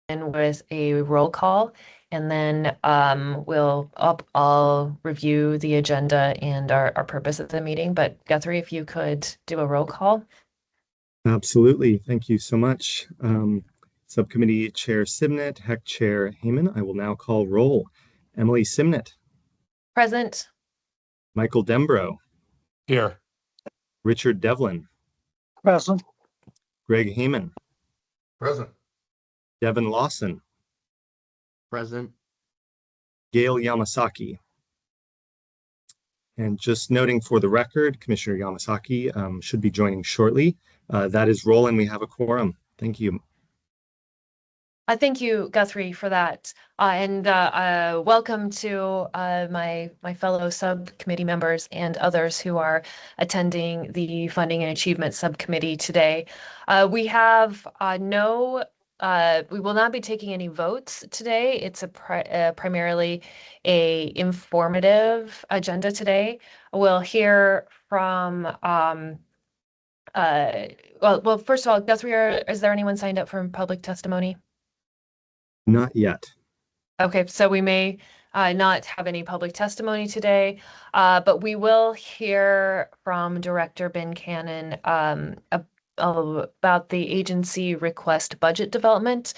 with a roll call, and then I'll review the agenda and our purpose of the meeting. But Guthrie, if you could do a roll call. Absolutely. Thank you so much. Subcommittee Chair Simnett, HECC Chair Heyman. I will now call roll. Emily Simnett. Present. Michael Dembro. Here. Richard Devlin. Present. Greg Heyman. Present. Devin Lawson. Present. Gail Yamasaki. And just noting for the record, Commissioner Yamasaki should be joining shortly. That is roll, and we have a quorum. Thank you. Thank you, Guthrie, for that. And welcome to my fellow subcommittee members and others who are attending the Funding and Achievement Subcommittee today. We have we will not be taking any votes today. It's primarily a informative agenda today. We'll hear from well, first of all, Guthrie, is there anyone signed up for public testimony? Not yet. Okay, so we may not have any public testimony today, but we will hear from Director Ben Cannon about the agency request budget development.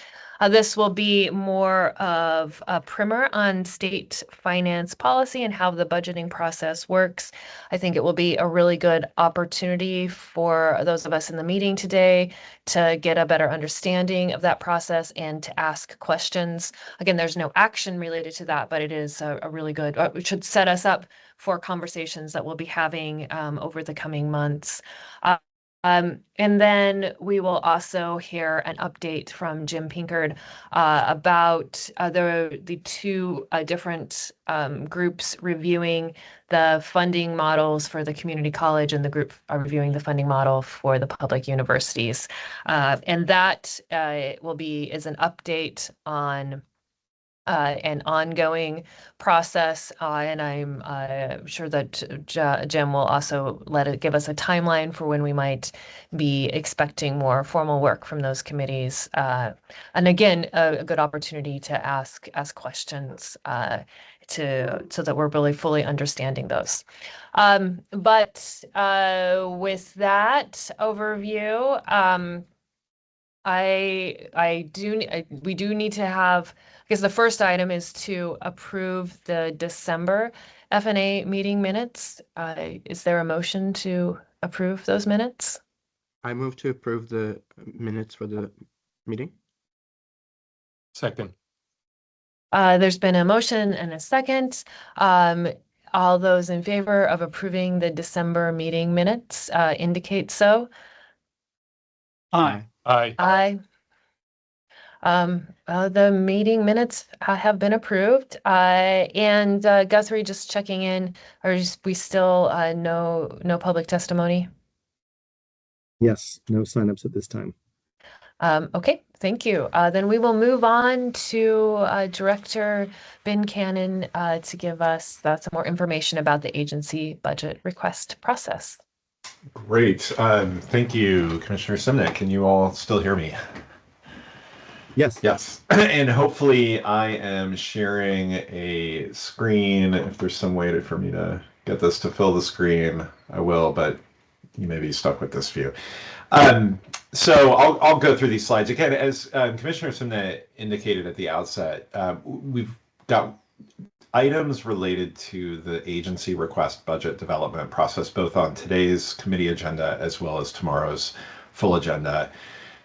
This will be more of a primer on state finance policy and how the budgeting process works. I think it will be a really good opportunity for those of us in the meeting today to get a better understanding of that process and to ask questions. Again, there's no action related to that, but it is a really good, it should set us up for conversations that we'll be having over the coming months. And then we will also hear an update from Jim Pinkard about the two different groups reviewing the funding models for the community college, and the group are reviewing the funding model for the public universities. And that is an update on an ongoing process, and I'm sure that Jim will also give us a timeline for when we might be expecting more formal work from those committees. And again, a good opportunity to ask questions so that we're really fully understanding those. But with that overview, we do need to have, I guess the first item is to approve the December F&A meeting minutes. Is there a motion to approve those minutes? I move to approve the minutes for the meeting. Second. There's been a motion and a second. All those in favor of approving the December meeting minutes indicate so. Aye. Aye. Aye. The meeting minutes have been approved. And Guthrie, just checking in, are we still no public testimony? Yes, no signups at this time. Okay, thank you. Then we will move on to Director Ben Cannon to give us some more information about the agency budget request process. Great. Thank you, Commissioner Simnett. Can you all still hear me? Yes. Yes. And hopefully I am sharing a screen. If there's some way for me to get this to fill the screen, I will, but you may be stuck with this view. So I'll go through these slides. Again, as Commissioner Simnett indicated at the outset, we've got items related to the agency request budget development process, both on today's committee agenda as well as tomorrow's full agenda.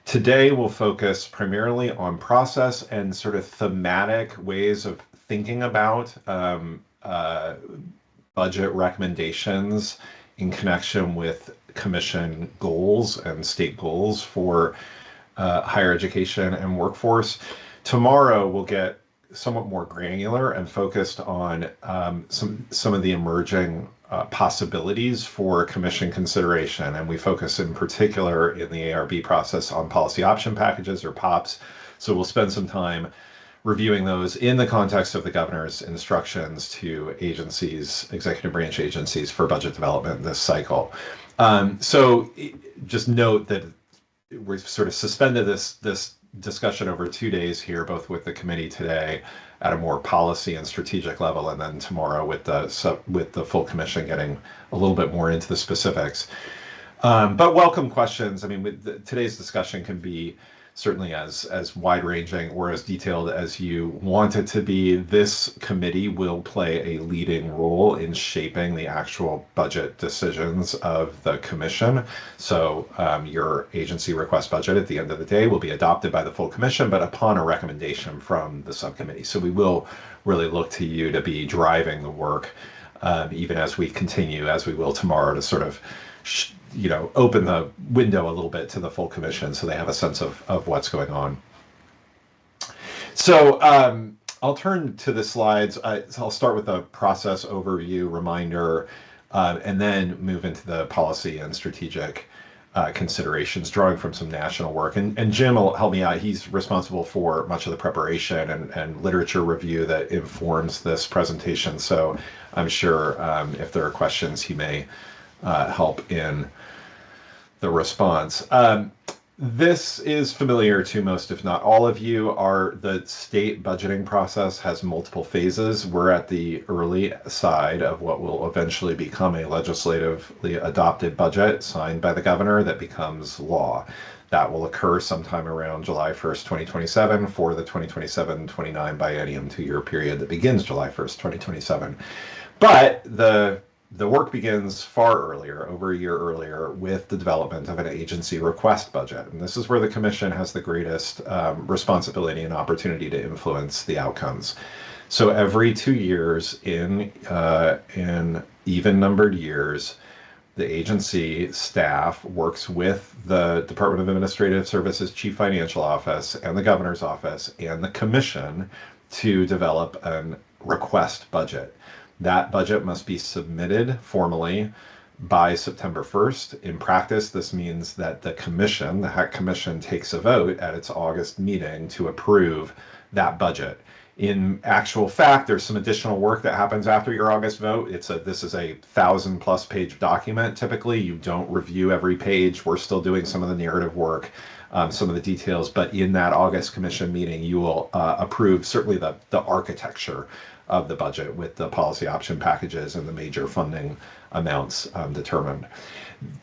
Today, we'll focus primarily on process and sort of thematic ways of thinking about budget recommendations in connection with commission goals and state goals for higher education and workforce. Tomorrow, we'll get somewhat more granular and focused on some of the emerging possibilities for commission consideration. And we focus in particular in the ARB process on policy option packages, or POPs. So we'll spend some time reviewing those in the context of the governor's instructions to agencies, executive branch agencies, for budget development this cycle. So just note that we've sort of suspended this discussion over 2 days here, both with the committee today at a more policy and strategic level, and then tomorrow with the full commission getting a little bit more into the specifics. But welcome questions. I mean, today's discussion can be certainly as wide-ranging or as detailed as you want it to be. This committee will play a leading role in shaping the actual budget decisions of the commission. So your agency request budget at the end of the day will be adopted by the full commission, but upon a recommendation from the subcommittee. So we will really look to you to be driving the work, even as we continue, as we will tomorrow, to sort of open the window a little bit to the full commission so they have a sense of what's going on. So I'll turn to the slides. So I'll start with a process overview reminder, and then move into the policy and strategic considerations, drawing from some national work. And Jim will help me out. He's responsible for much of the preparation and literature review that informs this presentation. So I'm sure if there are questions, he may help in the response. This is familiar to most, if not all of you. The state budgeting process has multiple phases. We're at the early side of what will eventually become a legislatively adopted budget signed by the governor that becomes law. That will occur sometime around July 1st, 2027 for the 2027-29 biennium 2-year period that begins July 1st, 2027. But the work begins far earlier, over a year earlier, with the development of an agency request budget. And this is where the commission has the greatest responsibility and opportunity to influence the outcomes. So every 2 years in even-numbered years, the agency staff works with the Department of Administrative Services Chief Financial Office and the Governor's Office and the commission to develop a request budget. That budget must be submitted formally by September 1st. In practice, this means that the commission, the HECC commission, takes a vote at its August meeting to approve that budget. In actual fact, there's some additional work that happens after your August vote. This is a 1,000+ page document. Typically, you don't review every page. We're still doing some of the narrative work, some of the details, but in that August commission meeting, you will approve certainly the architecture of the budget with the policy option packages and the major funding amounts determined.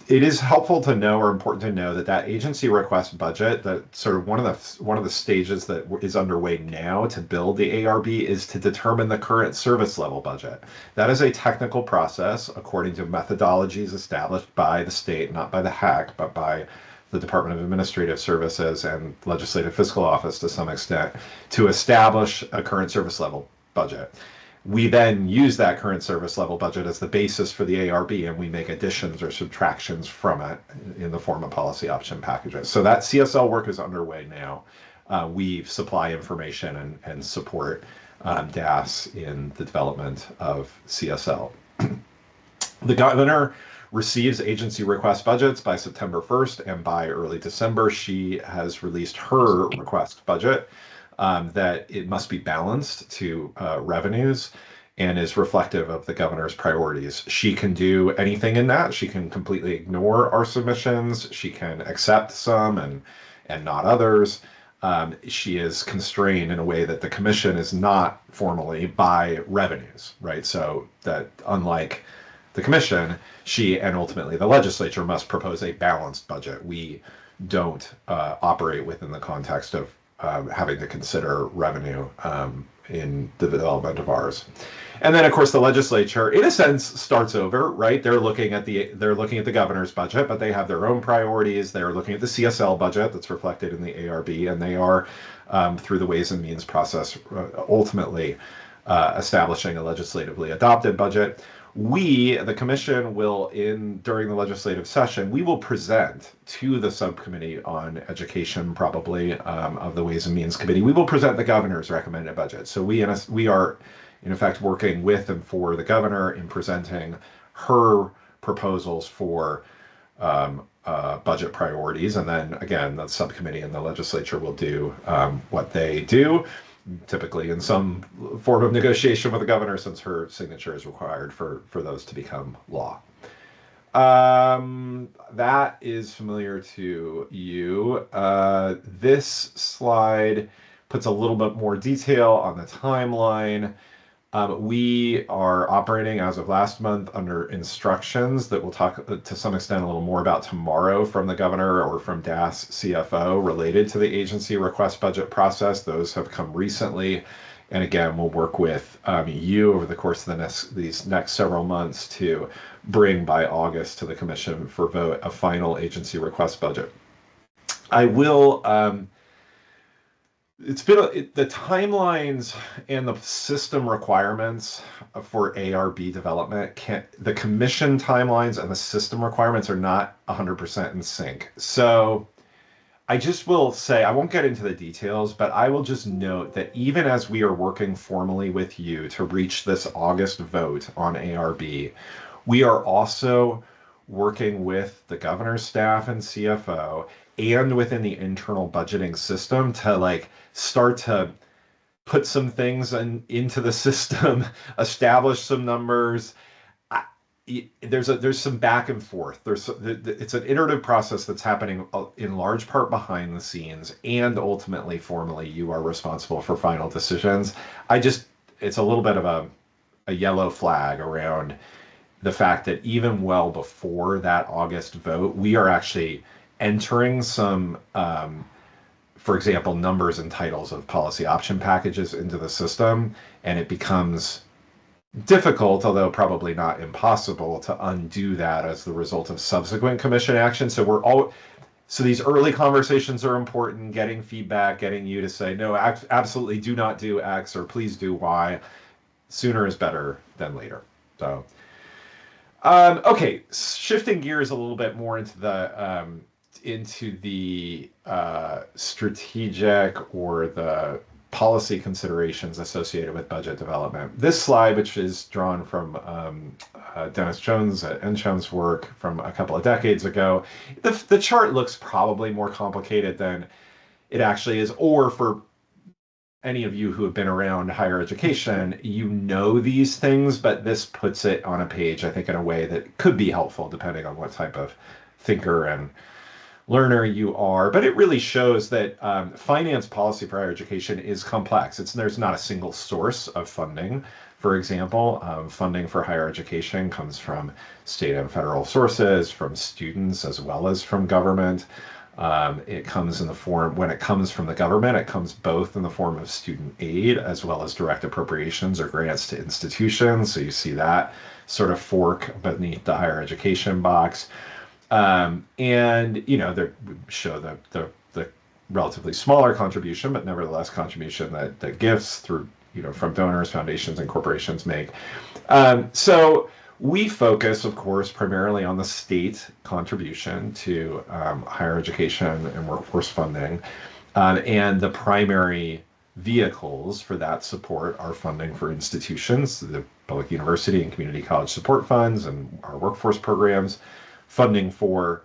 It is helpful to know, or important to know, that agency request budget, that sort of one of the stages that is underway now to build the ARB, is to determine the current service level budget. That is a technical process according to methodologies established by the state, not by the HECC, but by the Department of Administrative Services and Legislative Fiscal Office to some extent, to establish a current service level budget. We then use that current service level budget as the basis for the ARB, and we make additions or subtractions from it in the form of policy option packages. So that CSL work is underway now. We supply information and support DAS in the development of CSL. The governor receives agency request budgets by September 1st, and by early December, she has released her request budget. That it must be balanced to revenues and is reflective of the governor's priorities. She can do anything in that. She can completely ignore our submissions. She can accept some and not others. She is constrained in a way that the commission is not formally by revenues, right? So that unlike the commission, she and ultimately the legislature must propose a balanced budget. We don't operate within the context of having to consider revenue in the development of ours. And then, of course, the legislature, in a sense, starts over, right? They're looking at the governor's budget, but they have their own priorities. They're looking at the CSL budget that's reflected in the ARB, and they are, through the Ways and Means process, ultimately establishing a legislatively adopted budget. We, the commission, will, during the legislative session, we will present to the subcommittee on education, probably, of the Ways and Means Committee, we will present the governor's recommended budget. So we are, in effect, working with and for the governor in presenting her proposals for budget priorities. And then, again, the subcommittee and the legislature will do what they do, typically in some form of negotiation with the governor, since her signature is required for those to become law. That is familiar to you. This slide puts a little bit more detail on the timeline. We are operating as of last month under instructions that we'll talk to some extent a little more about tomorrow from the governor or from DAS CFO related to the agency request budget process. Those have come recently. And again, we'll work with you over the course of these next several months to bring by August to the commission for vote a final agency request budget. I will, the timelines and the system requirements for ARB development the commission timelines and the system requirements are not 100% in sync. So I just will say, I won't get into the details, but I will just note that even as we are working formally with you to reach this August vote on ARB, we are also working with the governor's staff and CFO and within the internal budgeting system to start to put some things into the system, establish some numbers. There's some back and forth. It's an iterative process that's happening in large part behind the scenes, and ultimately, formally, you are responsible for final decisions. It's a little bit of a yellow flag around the fact that even well before that August vote, we are actually entering some, for example, numbers and titles of policy option packages into the system, and it becomes difficult, although probably not impossible, to undo that as the result of subsequent commission action. So these early conversations are important, getting feedback, getting you to say, no, absolutely do not do X, or please do Y. Sooner is better than later. So, okay, shifting gears a little bit more into the strategic or the policy considerations associated with budget development. This slide, which is drawn from Dennis Jones at Enchone's work from a couple of decades ago, the chart looks probably more complicated than it actually is, or for any of you who have been around higher education, you know these things, but this puts it on a page, I think, in a way that could be helpful depending on what type of thinker and learner you are. But it really shows that finance policy for higher education is complex. There's not a single source of funding. For example, funding for higher education comes from state and federal sources, from students, as well as from government. It comes when it comes from the government, it comes both in the form of student aid as well as direct appropriations or grants to institutions. So you see that sort of fork beneath the higher education box. And they show the relatively smaller contribution, but nevertheless contribution that gifts through from donors, foundations, and corporations make. So we focus, of course, primarily on the state contribution to higher education and workforce funding, and the primary vehicles for that support are funding for institutions, the public university and community college support funds, and our workforce programs. Funding for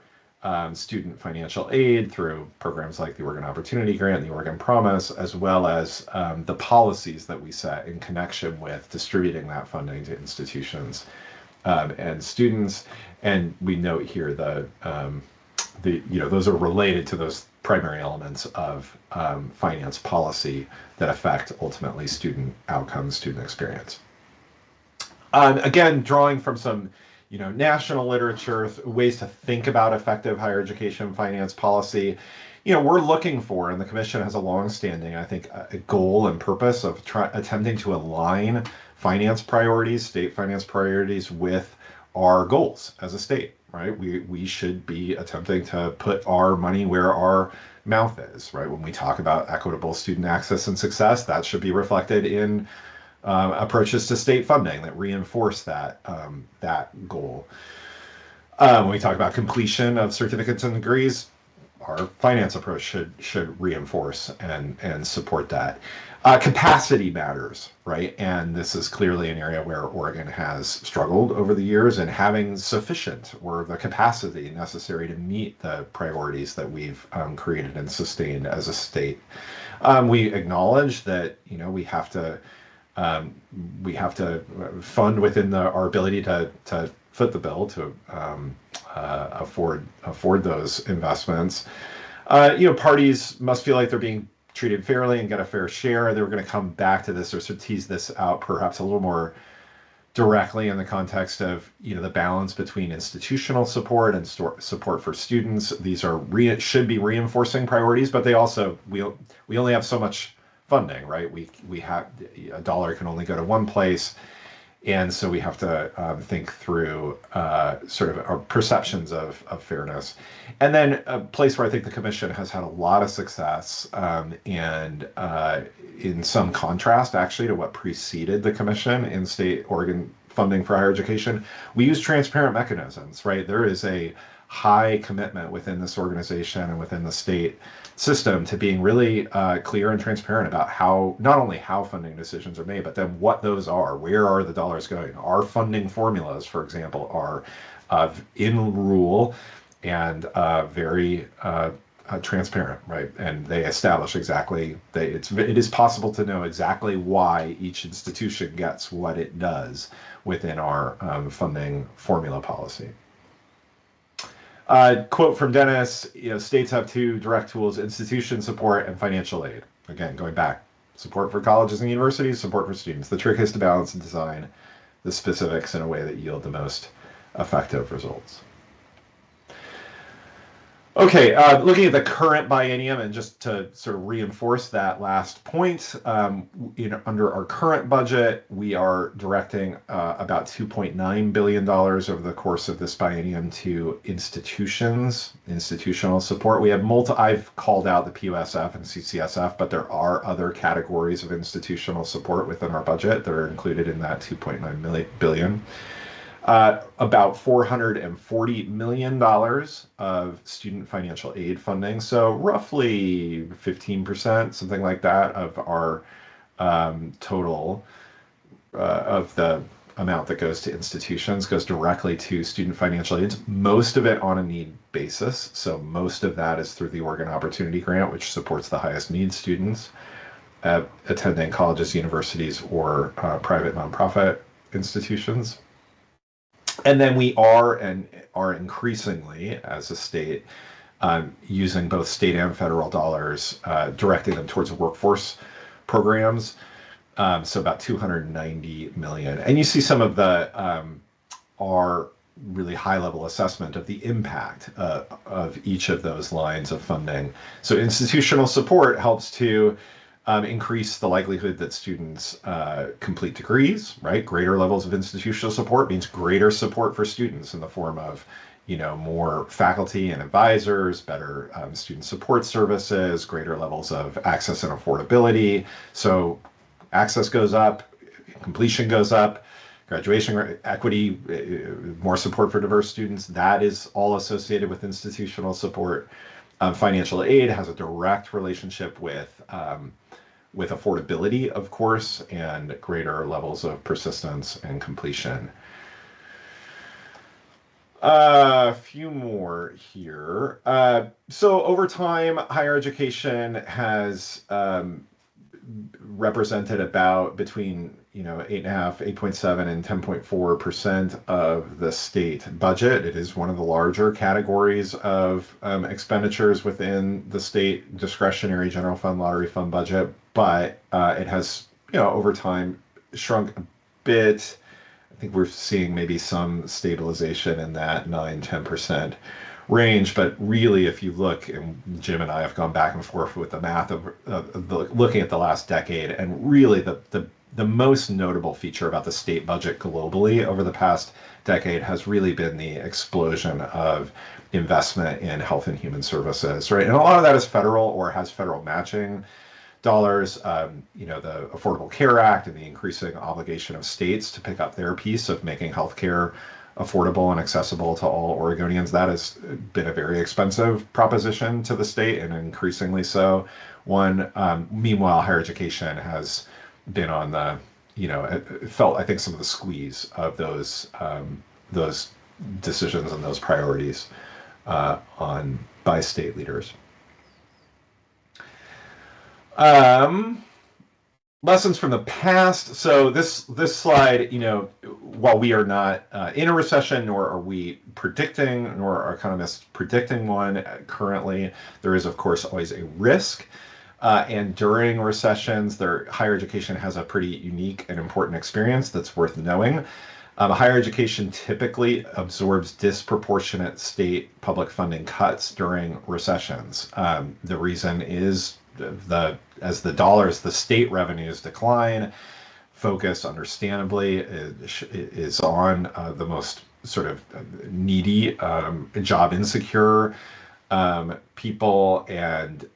student financial aid through programs like the Oregon Opportunity Grant and the Oregon Promise, as well as the policies that we set in connection with distributing that funding to institutions and students. And we note here those are related to those primary elements of finance policy that affect ultimately student outcomes, student experience. Again, drawing from some national literature, ways to think about effective higher education finance policy. We're looking for, and the commission has a long-standing, I think, a goal and purpose of attempting to align finance priorities, state finance priorities, with our goals as a state, right? We should be attempting to put our money where our mouth is, right? When we talk about equitable student access and success, that should be reflected in approaches to state funding that reinforce that goal. When we talk about completion of certificates and degrees, our finance approach should reinforce and support that. Capacity matters, right? And this is clearly an area where Oregon has struggled over the years in having sufficient or the capacity necessary to meet the priorities that we've created and sustained as a state. We acknowledge that we have to fund within our ability to foot the bill to afford those investments. Parties must feel like they're being treated fairly and get a fair share. They were going to come back to this or sort of tease this out perhaps a little more directly in the context of the balance between institutional support and support for students. These are should be reinforcing priorities, but they also we only have so much funding, right? We have a dollar can only go to one place. And so we have to think through sort of our perceptions of fairness. And then a place where I think the commission has had a lot of success and in some contrast actually to what preceded the commission in state Oregon funding for higher education, we use transparent mechanisms, right? There is a high commitment within this organization and within the state system to being really clear and transparent about not only how funding decisions are made, but then what those are. Where are the dollars going? Our funding formulas, for example, are in rule and very transparent, right? And they establish exactly it is possible to know exactly why each institution gets what it does within our funding formula policy. Quote from Dennis, states have two direct tools: institution support and financial aid. Again, going back, support for colleges and universities, support for students. The trick is to balance and design the specifics in a way that yield the most effective results. Okay, looking at the current biennium, and just to sort of reinforce that last point, under our current budget, we are directing about $2.9 billion over the course of this biennium to institutional support. We have I've called out the PUSF and CCSF, but there are other categories of institutional support within our budget that are included in that $2.9 billion. About $440 million of student financial aid funding, so roughly 15%, something like that, of our total of the amount that goes to institutions goes directly to student financial aid. Most of it on a need basis, so most of that is through the Oregon Opportunity Grant, which supports the highest need students attending colleges, universities, or private nonprofit institutions. And then we are increasingly, as a state, using both state and federal dollars, directing them towards workforce programs. So about $290 million. And you see some of our really high-level assessment of the impact of each of those lines of funding. So institutional support helps to increase the likelihood that students complete degrees, right? Greater levels of institutional support means greater support for students in the form of, more faculty and advisors, better student support services, greater levels of access and affordability. So access goes up, completion goes up, graduation equity, more support for diverse students. That is all associated with institutional support. Financial aid has a direct relationship with affordability, of course, and greater levels of persistence and completion. A few more here. So over time, higher education has represented about between 8.7 and 10.4% of the state budget. It is one of the larger categories of expenditures within the state discretionary general fund lottery fund budget, but it has over time shrunk a bit. I think we're seeing maybe some stabilization in that 9-10% range, but really, if you look, and Jim and I have gone back and forth with the math of looking at the last decade, and really the most notable feature about the state budget globally over the past decade has really been the explosion of investment in health and human services, right? And a lot of that is federal or has federal matching dollars, the Affordable Care Act and the increasing obligation of states to pick up their piece of making healthcare affordable and accessible to all Oregonians. That has been a very expensive proposition to the state, and increasingly so. Meanwhile, higher education has been on the, felt, I think, some of the squeeze of those decisions and those priorities by state leaders. Lessons from the past. So this slide, while we are not in a recession, nor are we predicting, nor are economists predicting one currently, there is of course always a risk. And during recessions, higher education has a pretty unique and important experience that's worth knowing. Higher education typically absorbs disproportionate state public funding cuts during recessions. The reason is as the state revenues decline, focus understandably is on the most sort of needy, job insecure people, and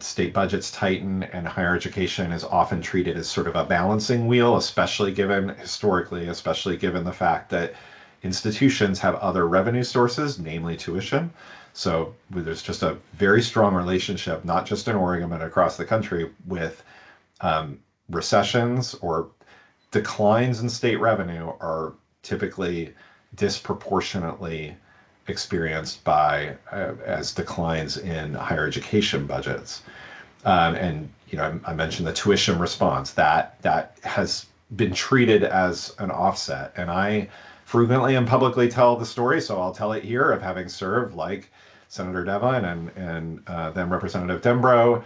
state budgets tighten, and higher education is often treated as sort of a balancing wheel, especially given the fact that institutions have other revenue sources, namely tuition. So there's just a very strong relationship, not just in Oregon, but across the country, with recessions or declines in state revenue are typically disproportionately experienced by as declines in higher education budgets. And I mentioned the tuition response that has been treated as an offset. And I frequently and publicly tell the story, so I'll tell it here, of having served like Senator Devlin and then Representative Dembro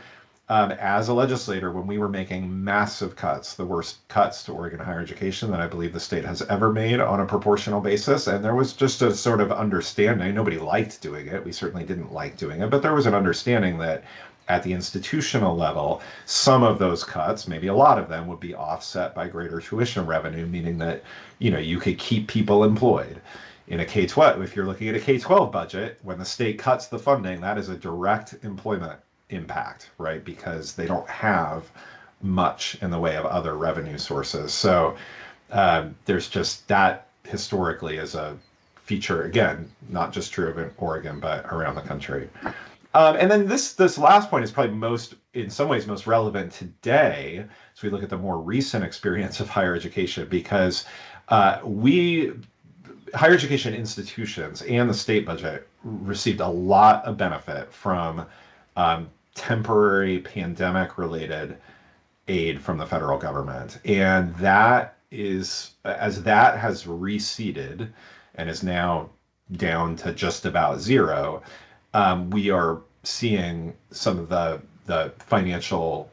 as a legislator when we were making massive cuts, the worst cuts to Oregon higher education that I believe the state has ever made on a proportional basis. And there was just a sort of understanding. Nobody liked doing it. We certainly didn't like doing it, but there was an understanding that at the institutional level, some of those cuts, maybe a lot of them, would be offset by greater tuition revenue, meaning that, you could keep people employed. In a K-12, if you're looking at a K-12 budget, when the state cuts the funding, that is a direct employment impact, right? Because they don't have much in the way of other revenue sources. So there's just that historically as a feature, again, not just true of Oregon, but around the country. And then this last point is probably in some ways most relevant today as we look at the more recent experience of higher education, because higher education institutions and the state budget received a lot of benefit from temporary pandemic-related aid from the federal government. And that is, as that has receded and is now down to just about zero, we are seeing some of the financial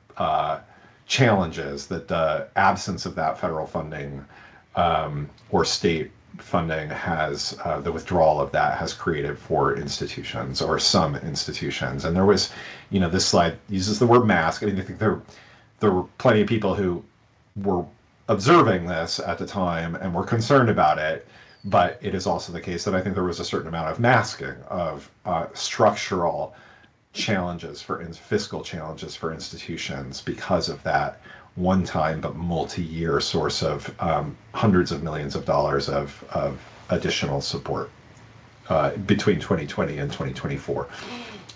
challenges that the absence of that federal funding or state funding has, the withdrawal of that has created for institutions, or some institutions. And there was, this slide uses the word mask. I mean, I think there were plenty of people who were observing this at the time and were concerned about it. But it is also the case that I think there was a certain amount of masking of structural challenges fiscal challenges for institutions because of that one-time but multi-year source of hundreds of millions of dollars of additional support between 2020 and 2024,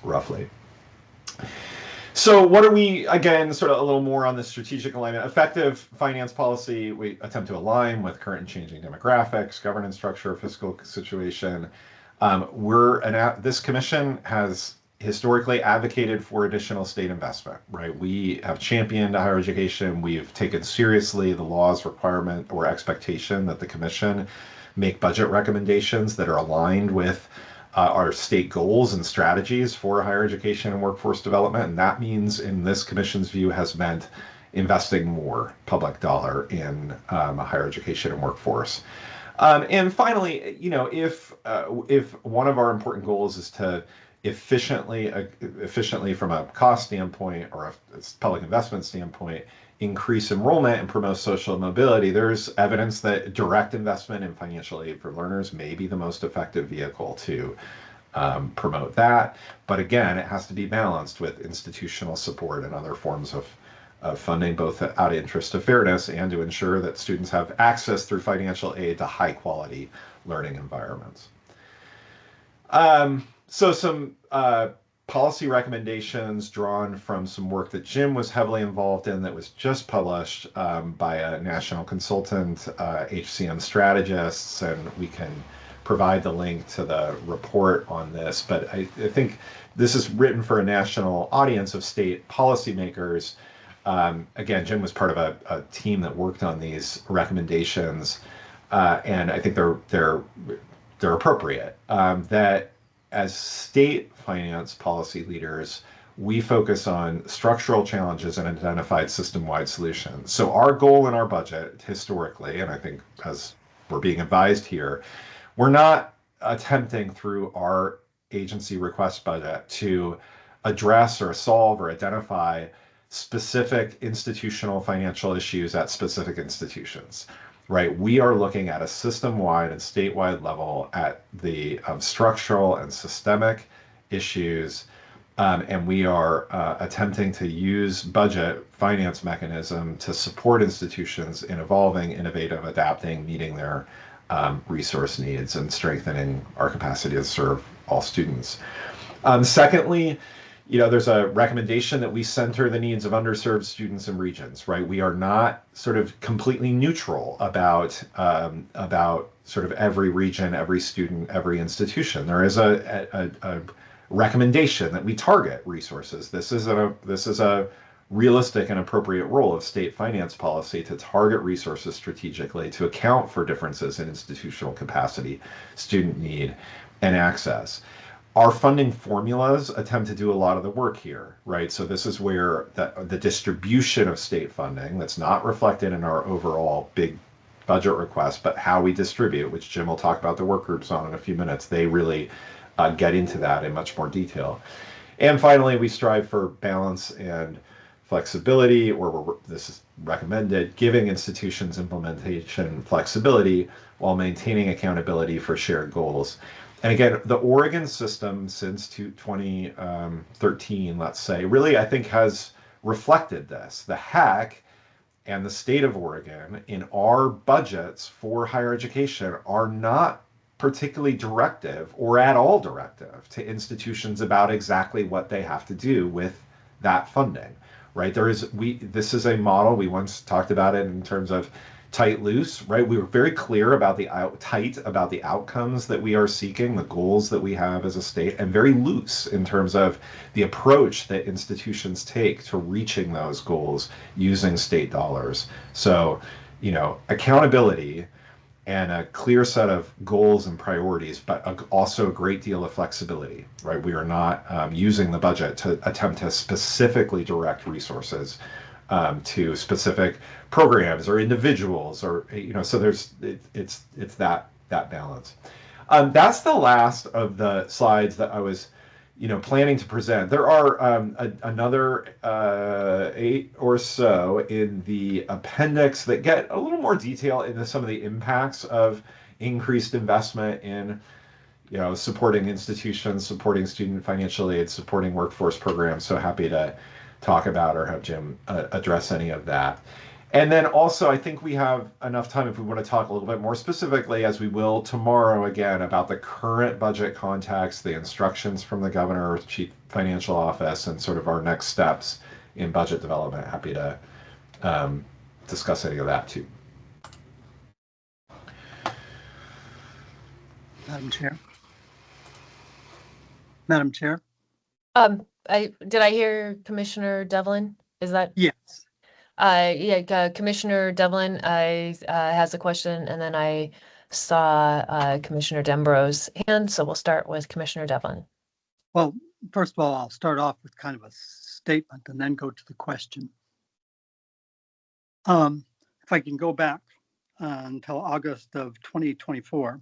roughly. So what are we, again, sort of a little more on the strategic alignment. Effective finance policy, we attempt to align with current and changing demographics, governance structure, fiscal situation. This commission has historically advocated for additional state investment, right? We have championed higher education. We've taken seriously the law's requirement or expectation that the commission make budget recommendations that are aligned with our state goals and strategies for higher education and workforce development. And that means, in this commission's view, has meant investing more public dollar in higher education and workforce. And finally, if one of our important goals is to efficiently from a cost standpoint or a public investment standpoint, increase enrollment and promote social mobility, there's evidence that direct investment in financial aid for learners may be the most effective vehicle to promote that. But again, it has to be balanced with institutional support and other forms of funding, both out of interest of fairness and to ensure that students have access through financial aid to high quality learning environments. So some policy recommendations drawn from some work that Jim was heavily involved in that was just published by a national consultant, HCM strategists, and we can provide the link to the report on this. But I think this is written for a national audience of state policymakers. Again, Jim was part of a team that worked on these recommendations, and I think they're appropriate. That as state finance policy leaders, we focus on structural challenges and identified system-wide solutions. So our goal in our budget historically, and I think as we're being advised here, we're not attempting through our agency request budget to address or solve or identify specific institutional financial issues at specific institutions, right? We are looking at a system-wide and statewide level at the structural and systemic issues, and we are attempting to use budget finance mechanism to support institutions in evolving, innovative, adapting, meeting their resource needs, and strengthening our capacity to serve all students. Secondly, there's a recommendation that we center the needs of underserved students and regions, right? We are not sort of completely neutral about sort of every region, every student, every institution. There is a recommendation that we target resources. This is a realistic and appropriate role of state finance policy to target resources strategically to account for differences in institutional capacity, student need, and access. Our funding formulas attempt to do a lot of the work here, right? So this is where the distribution of state funding that's not reflected in our overall big budget request, but how we distribute, which Jim will talk about the work groups on in a few minutes, they really get into that in much more detail. And finally, we strive for balance and flexibility, or this is recommended, giving institutions implementation flexibility while maintaining accountability for shared goals. And again, the Oregon system since 2013, let's say, really, I think has reflected this. The HECC and the state of Oregon in our budgets for higher education are not particularly directive or at all directive to institutions about exactly what they have to do with that funding, right? This is a model, we once talked about it in terms of tight loose, right? We were very clear about the outcomes that we are seeking, the goals that we have as a state, and very loose in terms of the approach that institutions take to reaching those goals using state dollars. So, accountability and a clear set of goals and priorities, but also a great deal of flexibility, right? We are not using the budget to attempt to specifically direct resources to specific programs or individuals, or so it's that balance. That's the last of the slides that I was planning to present. There are another 8 or so in the appendix that get a little more detail into some of the impacts of increased investment in supporting institutions, supporting student financial aid, supporting workforce programs. So happy to talk about or have Jim address any of that. And then also, I think we have enough time if we want to talk a little bit more specifically, as we will tomorrow again, about the current budget context, the instructions from the governor or chief financial office, and sort of our next steps in budget development. Happy to discuss any of that too. Madam Chair. Madam Chair? Did I hear Commissioner Devlin? Is that? Yes. Commissioner Devlin has a question, and then I saw Commissioner Dembro's hand, so we'll start with Commissioner Devlin. Well, first of all, I'll start off with kind of a statement and then go to the question. If I can go back until August of 2024,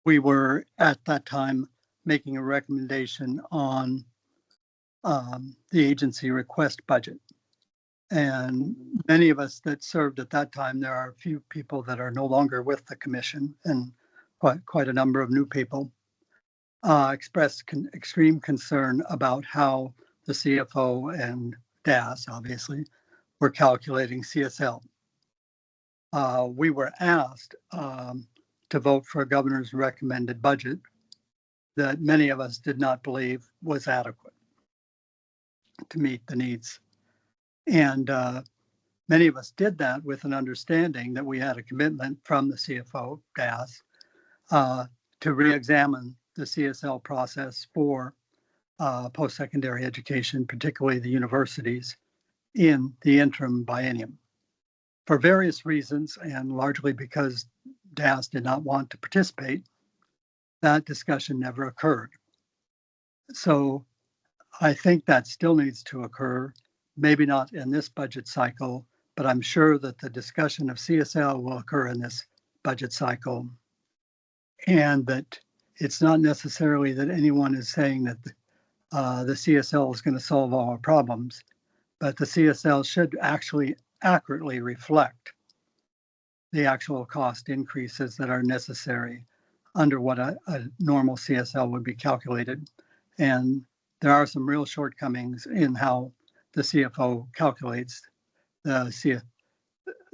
we were at that time making a recommendation on the agency request budget. And many of us that served at that time, there are a few people that are no longer with the commission, and quite a number of new people, expressed extreme concern about how the CFO and DAS, obviously, were calculating CSL. We were asked to vote for a governor's recommended budget that many of us did not believe was adequate to meet the needs. And many of us did that with an understanding that we had a commitment from the CFO, DAS, to re-examine the CSL process for post-secondary education, particularly the universities, in the interim biennium. For various reasons, and largely because DAS did not want to participate, that discussion never occurred. So I think that still needs to occur, maybe not in this budget cycle, but I'm sure that the discussion of CSL will occur in this budget cycle. And that it's not necessarily that anyone is saying that the CSL is going to solve all our problems, but the CSL should actually accurately reflect the actual cost increases that are necessary under what a normal CSL would be calculated. And there are some real shortcomings in how the CFO calculates the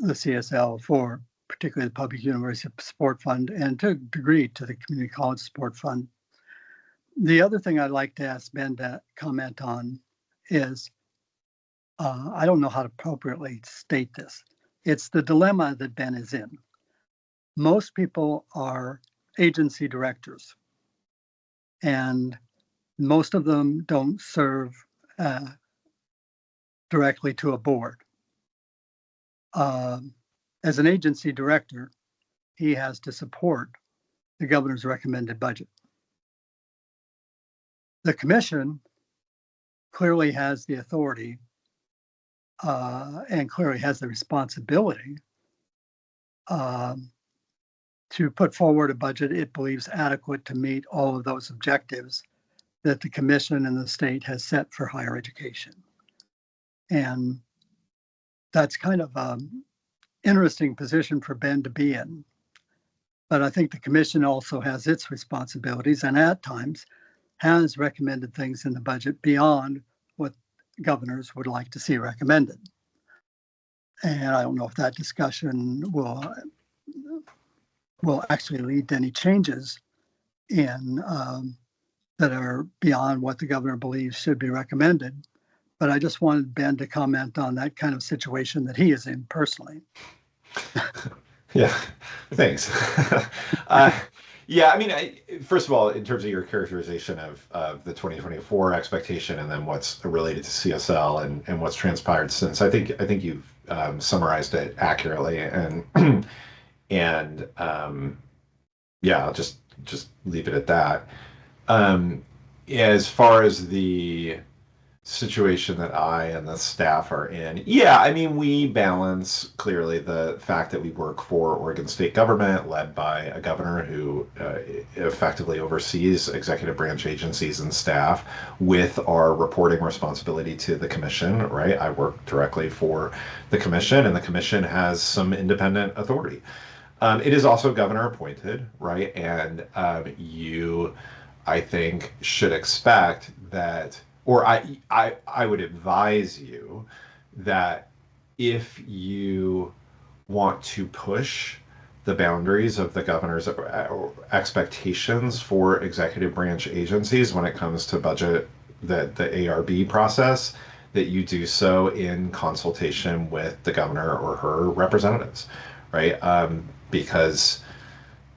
CSL for particularly the Public University Support Fund and to a degree to the Community College Support Fund. The other thing I'd like to ask Ben to comment on is, I don't know how to appropriately state this. It's the dilemma that Ben is in. Most people are agency directors, and most of them don't serve directly to a board. As an agency director, he has to support the governor's recommended budget. The commission clearly has the authority and clearly has the responsibility to put forward a budget it believes adequate to meet all of those objectives that the commission and the state has set for higher education. And that's kind of an interesting position for Ben to be in. But I think the commission also has its responsibilities and at times has recommended things in the budget beyond what governors would like to see recommended. And I don't know if that discussion will actually lead to any changes in that are beyond what the governor believes should be recommended. But I just wanted Ben to comment on that kind of situation that he is in personally. Yeah, thanks. Yeah, I mean, first of all, in terms of your characterization of the 2024 expectation and then what's related to CSL and what's transpired since, I think you've summarized it accurately, and yeah, I'll just leave it at that. As far as the situation that I and the staff are in, yeah, I mean, we balance clearly the fact that we work for Oregon state government led by a governor who effectively oversees executive branch agencies and staff with our reporting responsibility to the commission, right? I work directly for the commission, and the commission has some independent authority. It is also governor appointed, right? And you, I think, should expect that, or I would advise you that if you want to push the boundaries of the governor's expectations for executive branch agencies when it comes to budget, the ARB process, that you do so in consultation with the governor or her representatives, right? Because,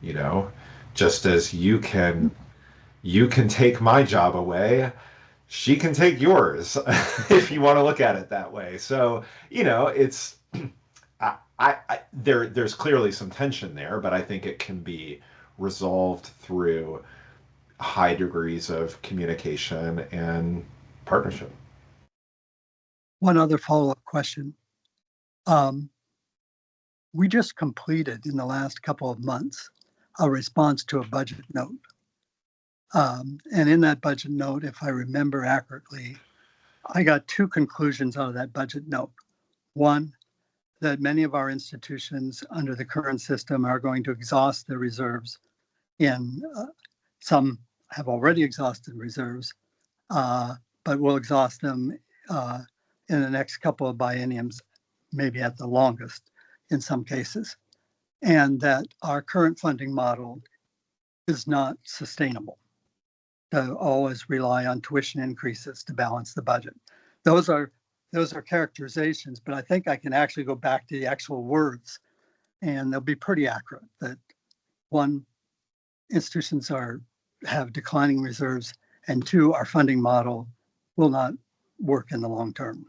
you know, just as you can take my job away, she can take yours if you want to look at it that way. So, you know, it's there's clearly some tension there, but I think it can be resolved through high degrees of communication and partnership. One other follow-up question. We just completed in the last couple of months a response to a budget note. And in that budget note, if I remember accurately, I got two conclusions out of that budget note. One, that many of our institutions under the current system are going to exhaust their reserves some have already exhausted reserves, but will exhaust them in the next couple of bienniums, maybe at the longest in some cases, and that our current funding model is not sustainable to always rely on tuition increases to balance the budget. Those are characterizations, but I think I can actually go back to the actual words and they'll be pretty accurate that one, institutions have declining reserves, and two, our funding model will not work in the long term.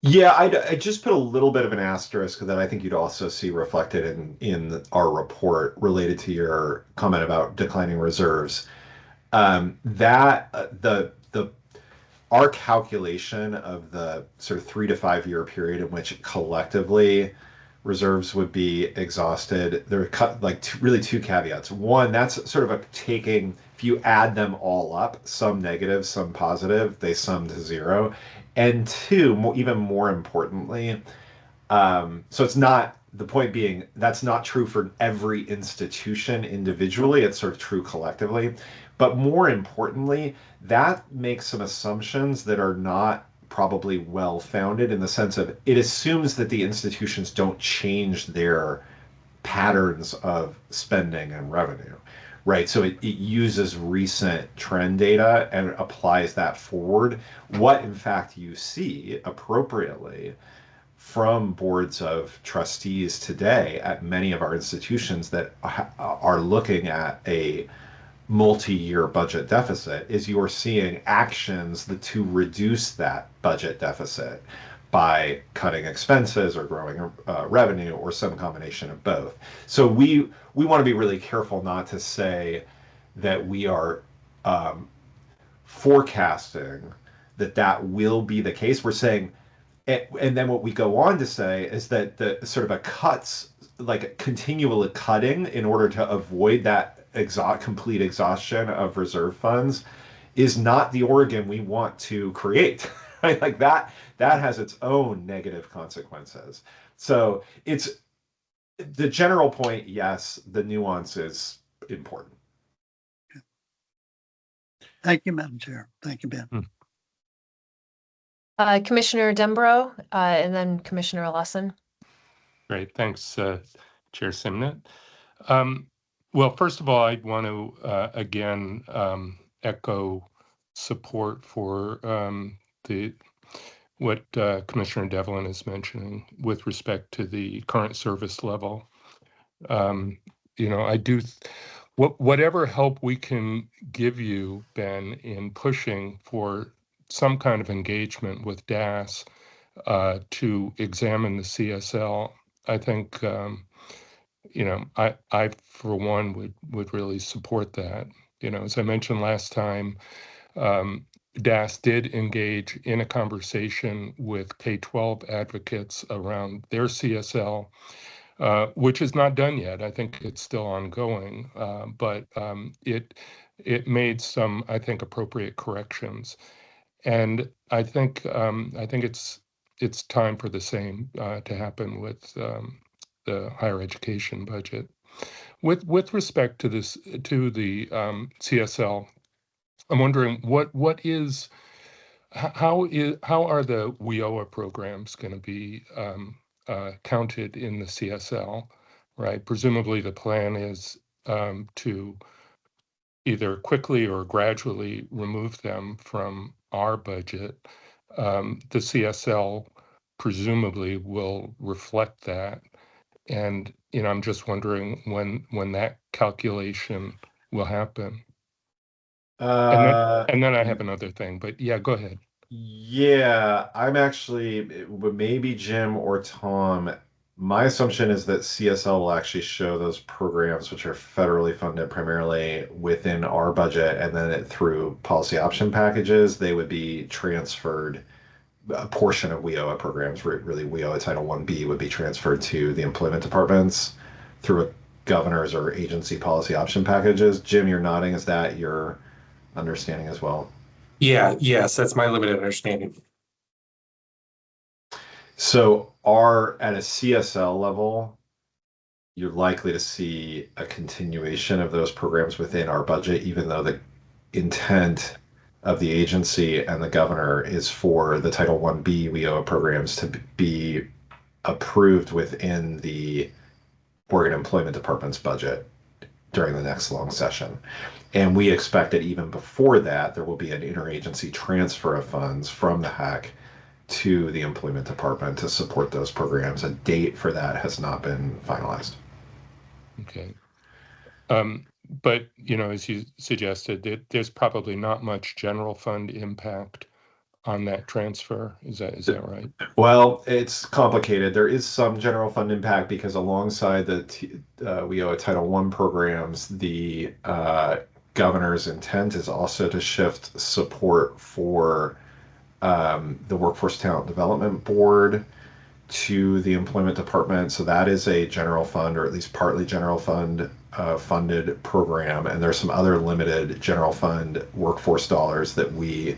Yeah, I just put a little bit of an asterisk that I think you'd also see reflected in our report related to your comment about declining reserves. That the our calculation of the sort of 3 to 5 year period in which collectively reserves would be exhausted, there are like really two caveats. One, that's sort of a taking, if you add them all up, some negative, some positive, they sum to zero. And two, even more importantly, so it's not, the point being that's not true for every institution individually, it's sort of true collectively. But more importantly, that makes some assumptions that are not probably well founded, in the sense of it assumes that the institutions don't change their patterns of spending and revenue, right? So it uses recent trend data and applies that forward. What in fact you see appropriately from boards of trustees today at many of our institutions that are looking at a multi-year budget deficit is you're seeing actions to reduce that budget deficit by cutting expenses or growing revenue, or some combination of both. So we want to be really careful not to say that we are forecasting that that will be the case. We're saying, and then what we go on to say is that the sort of a cuts, like continual cutting in order to avoid that complete exhaustion of reserve funds, is not the Oregon we want to create. Right? Like that has its own negative consequences. So it's the general point. Yes, the nuance is important. Thank you, Madam Chair. Thank you, Ben. Commissioner Dembro, and then Commissioner Lawson. Great, thanks, Chair Simnett. Well, first of all, I want to again echo support for what Commissioner Devlin is mentioning with respect to the current service level. I do whatever help we can give you, Ben, in pushing for some kind of engagement with DAS to examine the CSL. I think I for one would really support that. As I mentioned last time, DAS did engage in a conversation with K-12 advocates around their CSL, which is not done yet. I think it's still ongoing, but it made some, I think, appropriate corrections, and I think it's time for the same to happen with the higher education budget. With respect to this, to the CSL, I'm wondering how are the WIOA programs going to be counted in the CSL, right? Presumably the plan is to either quickly or gradually remove them from our budget. The CSL presumably will reflect that. And, I'm just wondering when that calculation will happen. And then I have another thing, but yeah, go ahead. Yeah, I'm actually, maybe Jim or Tom. My assumption is that CSL will actually show those programs, which are federally funded primarily, within our budget, and then through policy option packages, they would be transferred. A portion of WIOA programs, really WIOA Title 1B, would be transferred to the employment departments through a governor's or agency policy option packages. Jim, you're nodding. Is that your understanding as well? Yes, that's my limited understanding. So at a CSL level, you're likely to see a continuation of those programs within our budget, even though the intent of the agency and the governor is for the Title 1B WIOA programs to be approved within the Oregon Employment Department's budget during the next long session. And we expect that even before that, there will be an interagency transfer of funds from the HECC to the Employment Department to support those programs. A date for that has not been finalized. Okay. But, as you suggested, there's probably not much general fund impact on that transfer. Is that right? Well, it's complicated. There is some general fund impact because alongside the WIOA Title I programs, the governor's intent is also to shift support for the Workforce Talent Development Board to the Employment Department. So that is a general fund, or at least partly general fund funded program. And there's some other limited general fund workforce dollars that we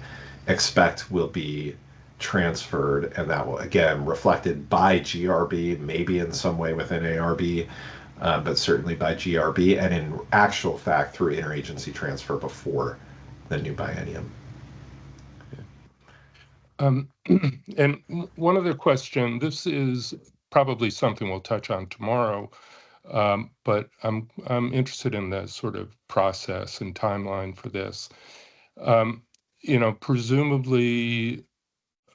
expect will be transferred, and that will again reflected by GRB, maybe in some way within ARB, but certainly by GRB, and in actual fact through interagency transfer before the new biennium. And one other question, this is probably something we'll touch on tomorrow, but I'm interested in the sort of process and timeline for this. Presumably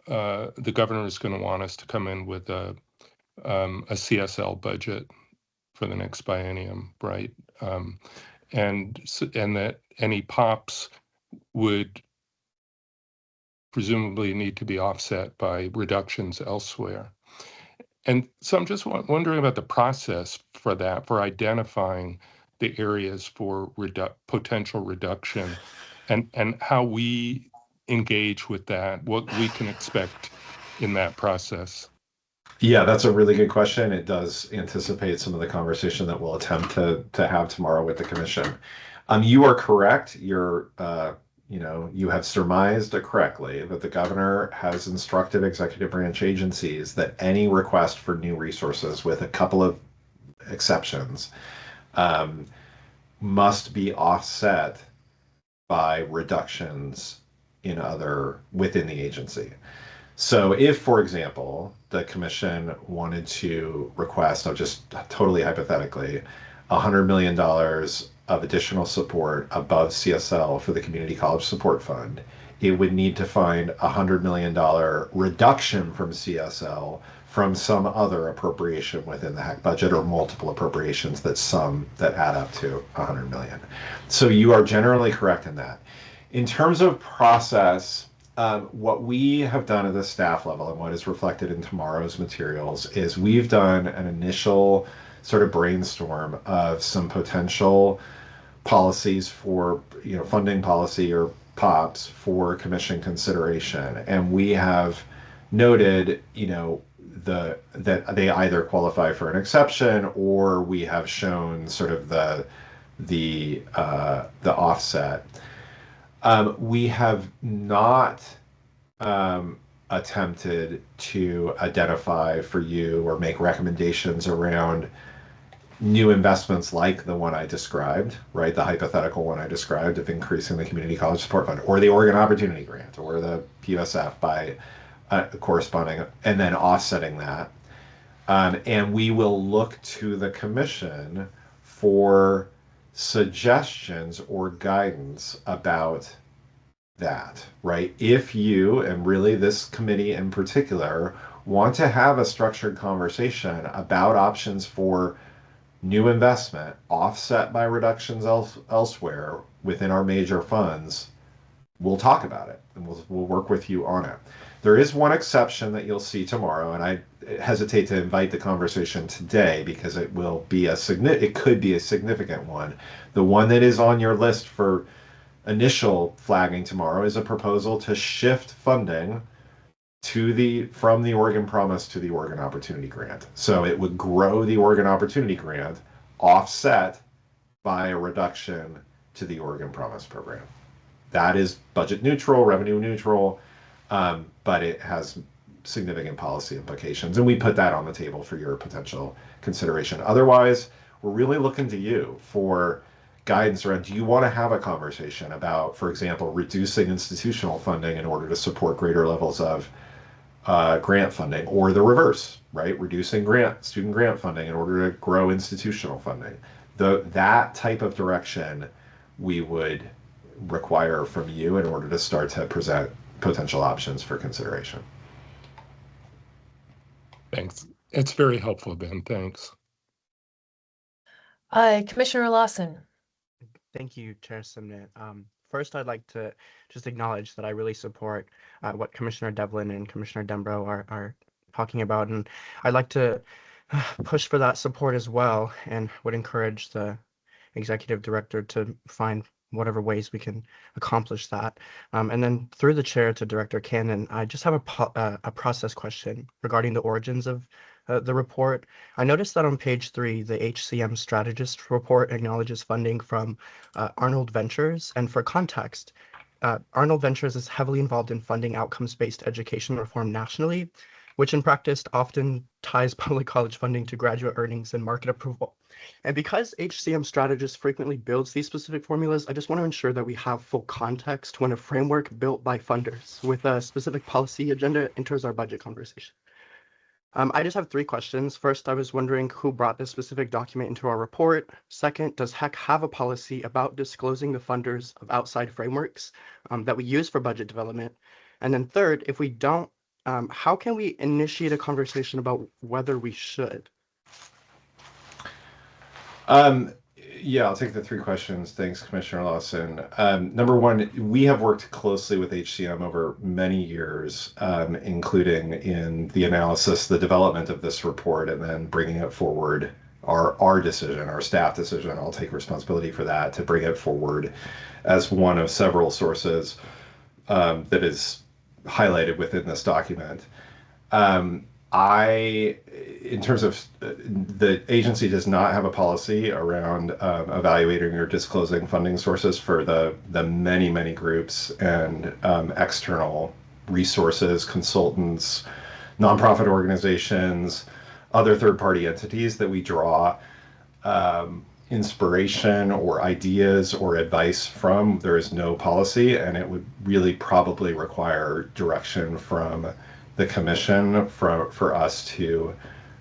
the governor is going to want us to come in with a CSL budget for the next biennium, right? And that any POPs would presumably need to be offset by reductions elsewhere. And so I'm just wondering about the process for that, for identifying the areas for potential reduction, and how we engage with that, what we can expect in that process. Yeah, that's a really good question. It does anticipate some of the conversation that we'll attempt to have tomorrow with the commission. You are correct. You have surmised correctly that the governor has instructed executive branch agencies that any request for new resources, with a couple of exceptions, must be offset by reductions within the agency. So if, for example, the commission wanted to request, just totally hypothetically, $100 million of additional support above CSL for the Community College Support Fund, it would need to find $100 million reduction from CSL from some other appropriation within the HECC budget, or multiple appropriations that add up to $100 million. So you are generally correct in that. In terms of process, what we have done at the staff level, and what is reflected in tomorrow's materials, is we've done an initial sort of brainstorm of some potential policies for, funding policy or POPs for commission consideration. And we have noted, that they either qualify for an exception, or we have shown sort of the offset. We have not attempted to identify for you or make recommendations around new investments like the one I described, right? The hypothetical one I described of increasing the Community College Support Fund, or the Oregon Opportunity Grant, or the PUSF by corresponding, and then offsetting that. And we will look to the commission for suggestions or guidance about that, right? If you, and really this committee in particular, want to have a structured conversation about options for new investment offset by reductions elsewhere within our major funds, we'll talk about it, and we'll work with you on it. There is one exception that you'll see tomorrow, and I hesitate to invite the conversation today because it could be a significant one. The one that is on your list for initial flagging tomorrow is a proposal to shift funding from the Oregon Promise to the Oregon Opportunity Grant. So it would grow the Oregon Opportunity Grant, offset by a reduction to the Oregon Promise program. That is budget neutral, revenue neutral, but it has significant policy implications, and we put that on the table for your potential consideration. Otherwise, we're really looking to you for guidance around, do you want to have a conversation about, for example, reducing institutional funding in order to support greater levels of grant funding, or the reverse, right? Reducing student grant funding in order to grow institutional funding. That type of direction we would require from you in order to start to present potential options for consideration. Thanks. It's very helpful, Ben. Thanks. Commissioner Lawson. Thank you, Chair Simnett. First, I'd like to just acknowledge that I really support what Commissioner Devlin and Commissioner Dembro are talking about, and I'd like to push for that support as well, and would encourage the executive director to find whatever ways we can accomplish that. And then through the chair to Director Cannon, I just have a process question regarding the origins of the report. I noticed that on page 3, the HCM strategist report acknowledges funding from Arnold Ventures. And for context, Arnold Ventures is heavily involved in funding outcomes-based education reform nationally, which in practice often ties public college funding to graduate earnings and market approval. And because HCM strategist frequently builds these specific formulas, I just want to ensure that we have full context when a framework built by funders with a specific policy agenda enters our budget conversation. I just have 3 questions. First, I was wondering who brought this specific document into our report. Second, does HECC have a policy about disclosing the funders of outside frameworks that we use for budget development? And then third, if we don't, how can we initiate a conversation about whether we should? Yeah, I'll take the 3 questions. Thanks, Commissioner Lawson. Number one, we have worked closely with HCM over many years, including in the analysis, the development of this report, and then bringing it forward. Our decision, our staff decision, I'll take responsibility for that, to bring it forward as one of several sources that is highlighted within this document. In terms of the agency does not have a policy around evaluating or disclosing funding sources for the many groups and external resources, consultants, nonprofit organizations, other third-party entities that we draw inspiration or ideas or advice from. There is no policy, and it would really probably require direction from the commission for us to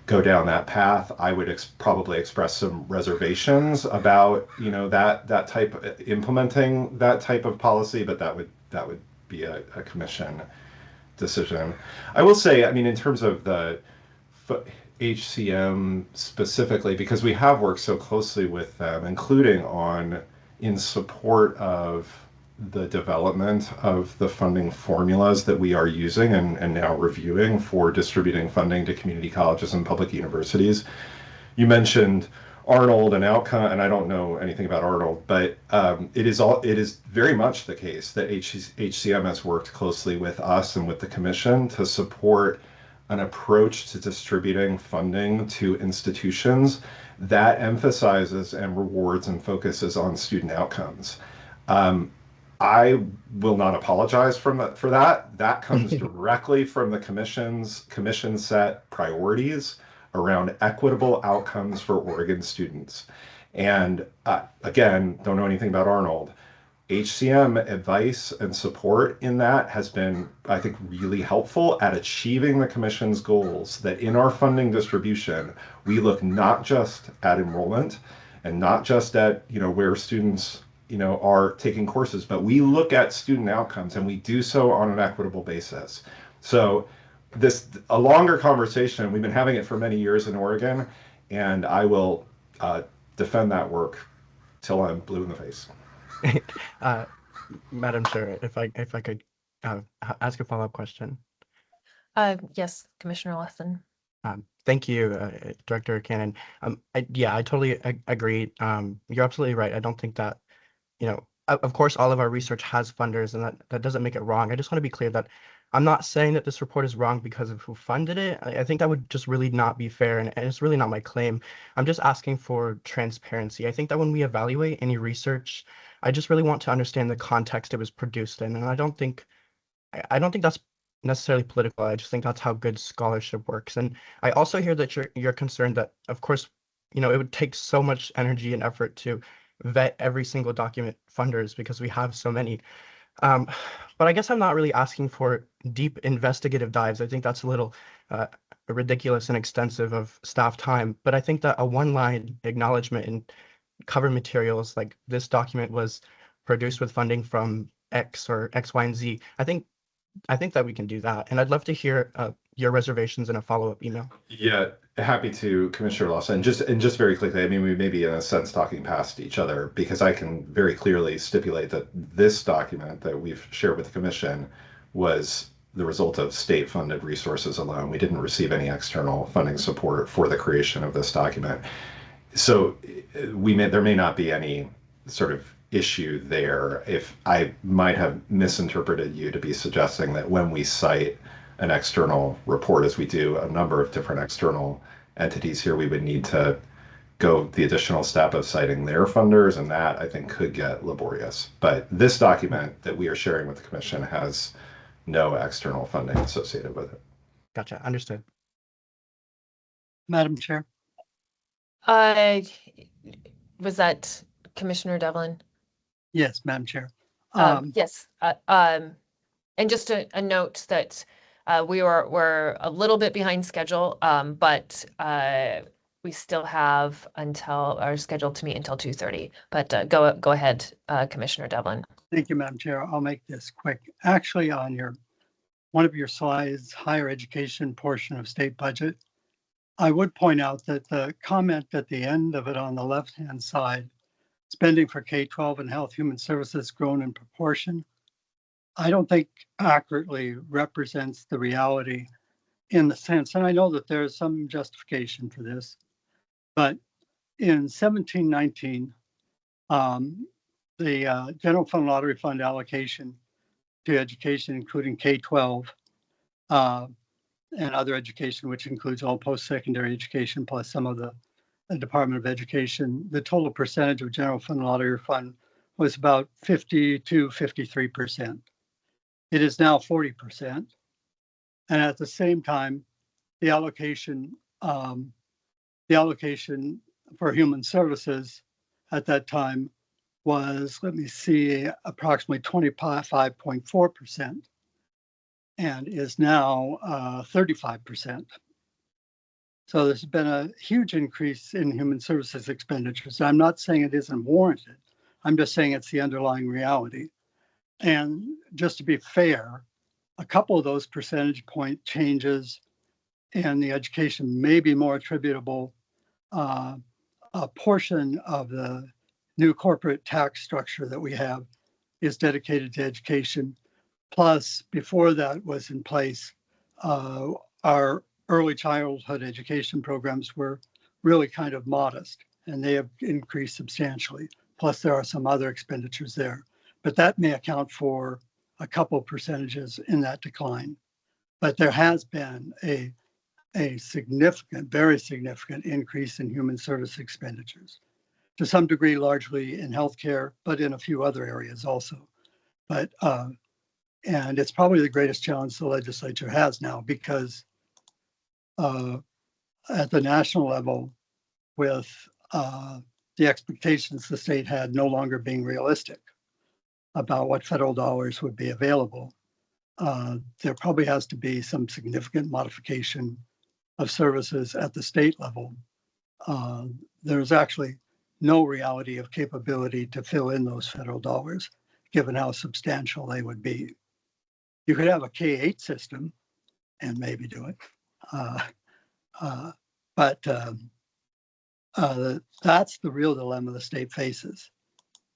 go down that path. I would probably express some reservations about that type implementing that type of policy, but that would be a commission decision. I will say, I mean, in terms of the HCM specifically, because we have worked so closely with them, including in support of the development of the funding formulas that we are using and now reviewing for distributing funding to community colleges and public universities. You mentioned Arnold and outcome, and I don't know anything about Arnold, but it is very much the case that HCM has worked closely with us and with the commission to support an approach to distributing funding to institutions that emphasizes and rewards and focuses on student outcomes. I will not apologize for that. That comes directly from the commission set priorities around equitable outcomes for Oregon students. And again, don't know anything about Arnold. HCM advice and support in that has been, I think, really helpful at achieving the commission's goals, that in our funding distribution, we look not just at enrollment and not just at where students are taking courses, but we look at student outcomes, and we do so on an equitable basis. So a longer conversation, we've been having it for many years in Oregon, and I will defend that work till I'm blue in the face. Madam Chair, if I could ask a follow-up question. Yes, Commissioner Lawson. Thank you, Director Cannon. I totally agree. You're absolutely right. I don't think that, of course, all of our research has funders, and that doesn't make it wrong. I just want to be clear that I'm not saying that this report is wrong because of who funded it. I think that would just really not be fair, and it's really not my claim. I'm just asking for transparency. I think that when we evaluate any research, I just really want to understand the context it was produced in, and I don't think that's necessarily political. I just think that's how good scholarship works. And I also hear that you're concerned that, of course, it would take so much energy and effort to vet every single document funders because we have so many. But I guess I'm not really asking for deep investigative dives. I think that's a little ridiculous and extensive of staff time. But I think that a one-line acknowledgement in cover materials like this document was produced with funding from X or X, Y, and Z, I think I think that we can do that. And I'd love to hear your reservations in a follow-up email. Yeah, happy to, Commissioner Lawson. And just very quickly, I mean, we may be in a sense talking past each other because I can very clearly stipulate that this document that we've shared with the Commission was the result of state-funded resources alone. We didn't receive any external funding support for the creation of this document. So there may not be any sort of issue there. If I might have misinterpreted you to be suggesting that when we cite an external report, as we do a number of different external entities here, we would need to go the additional step of citing their funders, and that I think could get laborious. But this document that we are sharing with the Commission has no external funding associated with it. Gotcha. Understood. Madam Chair. Was that Commissioner Devlin? Yes, Madam Chair. Yes. And just a note that we're a little bit behind schedule, but we still have until our scheduled to meet until 2:30. But go ahead, Commissioner Devlin. Thank you, Madam Chair. I'll make this quick. Actually, on one of your slides, higher education portion of state budget, I would point out that the comment at the end of it on the left-hand side, spending for K-12 and health human services grown in proportion, I don't think accurately represents the reality in the sense, and I know that there's some justification for this, but in 1719, the general fund lottery fund allocation to education, including K-12 and other education, which includes all post-secondary education, plus some of the Department of Education, the total percentage of general fund lottery fund was about 50 to 53%. It is now 40%. And at the same time, the allocation for human services at that time was, let me see, approximately 25.4% and is now 35%. So there's been a huge increase in human services expenditures. I'm not saying it isn't warranted. I'm just saying it's the underlying reality. And just to be fair, a couple of those percentage point changes in the education may be more attributable. A portion of the new corporate tax structure that we have is dedicated to education. Plus, before that was in place, our early childhood education programs were really kind of modest, and they have increased substantially. Plus, there are some other expenditures there, but that may account for a couple of percentages in that decline. But there has been a significant, very significant increase in human service expenditures, to some degree, largely in healthcare, but in a few other areas also. But and it's probably the greatest challenge the legislature has now, because at the national level, with the expectations the state had no longer being realistic about what federal dollars would be available, there probably has to be some significant modification of services at the state level. There's actually no reality of capability to fill in those federal dollars, given how substantial they would be. You could have a K-8 system and maybe do it. But that's the real dilemma the state faces,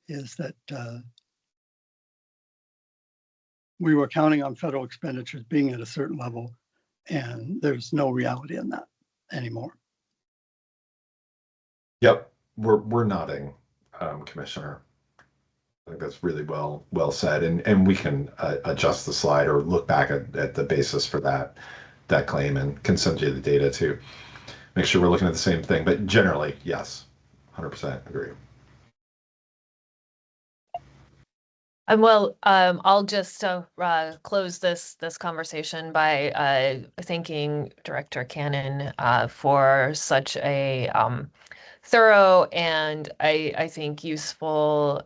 is that we were counting on federal expenditures being at a certain level, and there's no reality in that anymore. Yep, we're nodding, Commissioner. I think that's really well said, and we can adjust the slide or look back at the basis for that claim and can send you the data to make sure we're looking at the same thing. But generally, yes, 100% agree. Well, I'll just close this conversation by thanking Director Cannon for such a thorough and I think useful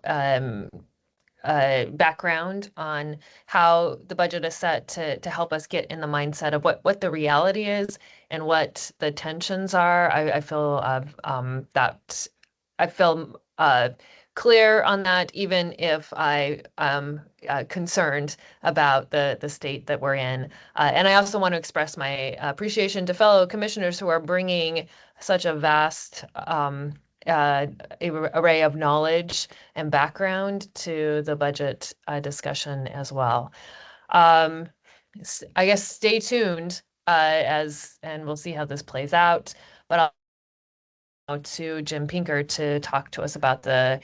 background on how the budget is set to help us get in the mindset of what the reality is and what the tensions are. I feel clear on that, even if I concerned about the state that we're in. And I also want to express my appreciation to fellow commissioners who are bringing such a vast array of knowledge and background to the budget discussion as well. I guess stay tuned and we'll see how this plays out. But I'll to Jim Pinker to talk to us about the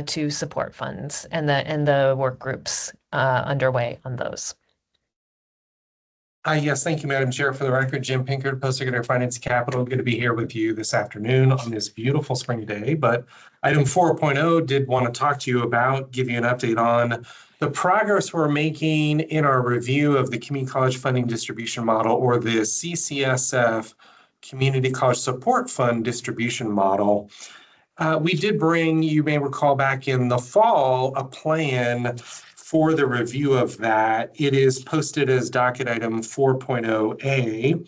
two support funds and the work groups underway on those. Yes, thank you, Madam Chair. For the record, Jim Pinker, Post-Secretary of Finance Capital. Good to be here with you this afternoon on this beautiful spring day. But item 4.0 did want to talk to you about, give you an update on the progress we're making in our review of the Community College Funding Distribution Model, or the CCSF Community College Support Fund Distribution Model. We did bring, you may recall back in the fall, a plan for the review of that. It is posted as docket item 4.0A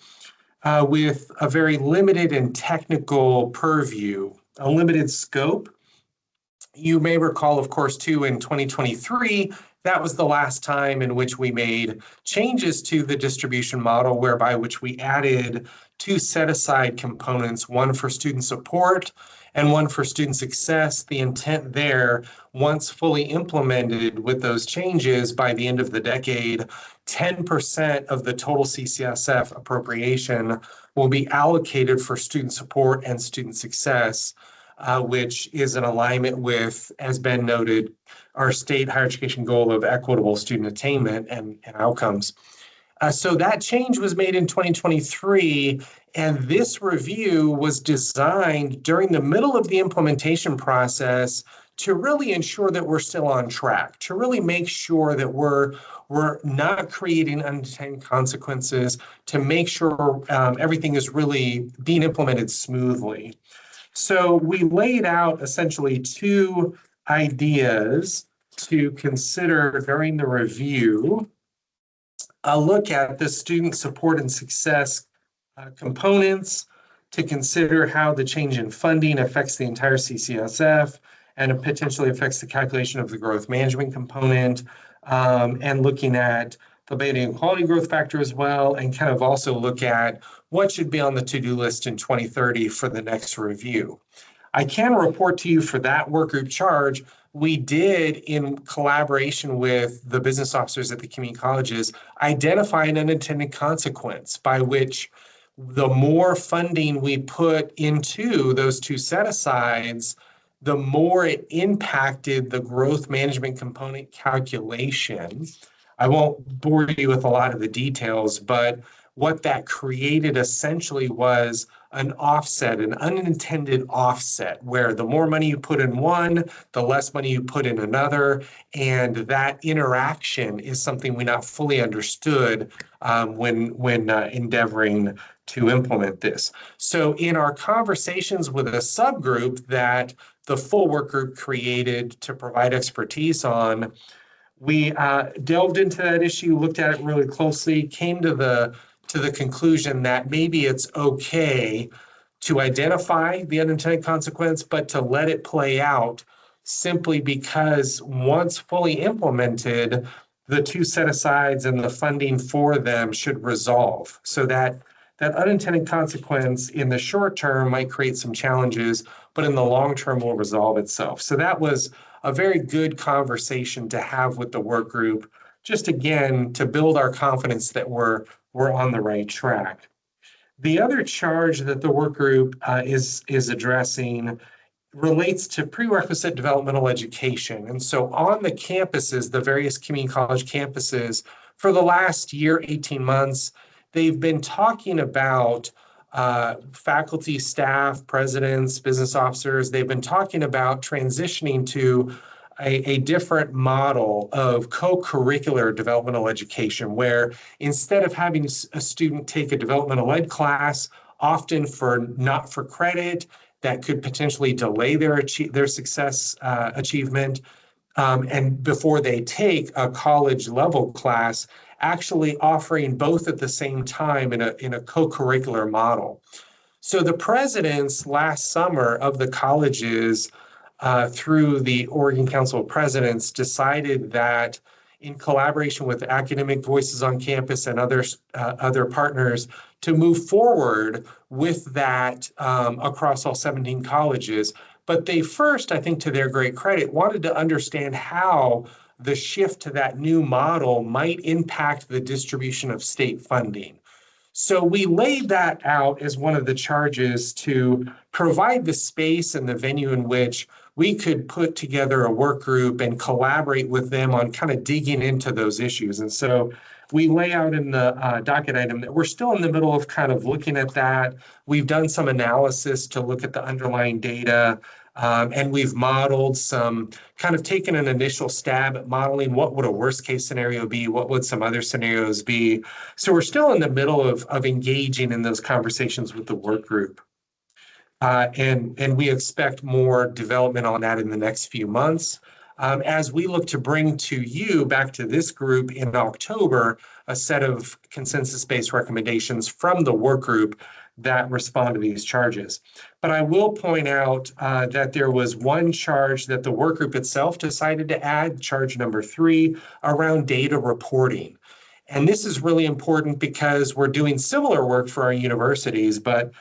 with a very limited and technical purview, a limited scope. You may recall, of course, too, in 2023, that was the last time in which we made changes to the distribution model, whereby which we added two set-aside components, one for student support and one for student success. The intent there, once fully implemented with those changes by the end of the decade, 10% of the total CCSF appropriation will be allocated for student support and student success, which is in alignment with, as Ben noted, our state higher education goal of equitable student attainment and outcomes. So that change was made in 2023, and this review was designed during the middle of the implementation process to really ensure that we're still on track, to really make sure that we're not creating unintended consequences, to make sure everything is really being implemented smoothly. So we laid out essentially two ideas to consider during the review. A look at the student support and success components, to consider how the change in funding affects the entire CCSF and it potentially affects the calculation of the growth management component, and looking at the beta and quality growth factor as well, and kind of also look at what should be on the to-do list in 2030 for the next review. I can report to you for that work group charge, we did, in collaboration with the business officers at the community colleges, identify an unintended consequence by which the more funding we put into those two set-asides, the more it impacted the growth management component calculation. I won't bore you with a lot of the details, but what that created essentially was an offset, an unintended offset, where the more money you put in one, the less money you put in another. And that interaction is something we not fully understood when endeavoring to implement this. So in our conversations with a subgroup that the full work group created to provide expertise on, we delved into that issue, looked at it really closely, came to the conclusion that maybe it's okay to identify the unintended consequence, but to let it play out, simply because once fully implemented, the two set-asides and the funding for them should resolve. So that unintended consequence in the short term might create some challenges, but in the long term will resolve itself. So that was a very good conversation to have with the work group, just again, to build our confidence that we're on the right track. The other charge that the work group is addressing relates to prerequisite developmental education. And so on the campuses, the various community college campuses, for the last year, 18 months, they've been talking about faculty, staff, presidents, business officers. They've been talking about transitioning to a different model of co-curricular developmental education, where instead of having a student take a developmental ed class, often not for credit, that could potentially delay their success achievement, and before they take a college level class, actually offering both at the same time in a co-curricular model. So the presidents last summer of the colleges, through the Oregon Council of Presidents, decided that in collaboration with academic voices on campus and other partners to move forward with that across all 17 colleges. But they first, I think to their great credit, wanted to understand how the shift to that new model might impact the distribution of state funding. So we laid that out as one of the charges to provide the space and the venue in which we could put together a work group and collaborate with them on kind of digging into those issues. And so we lay out in the docket item that we're still in the middle of kind of looking at that. We've done some analysis to look at the underlying data. And we've modeled some, kind of taken an initial stab at modeling what would a worst case scenario be, what would some other scenarios be. So we're still in the middle of engaging in those conversations with the work group. And we expect more development on that in the next few months. As we look to bring to you, back to this group in October, a set of consensus-based recommendations from the work group that respond to these charges. But I will point out that there was one charge that the work group itself decided to add, charge number 3, around data reporting. And this is really important because we're doing similar work for our universities, but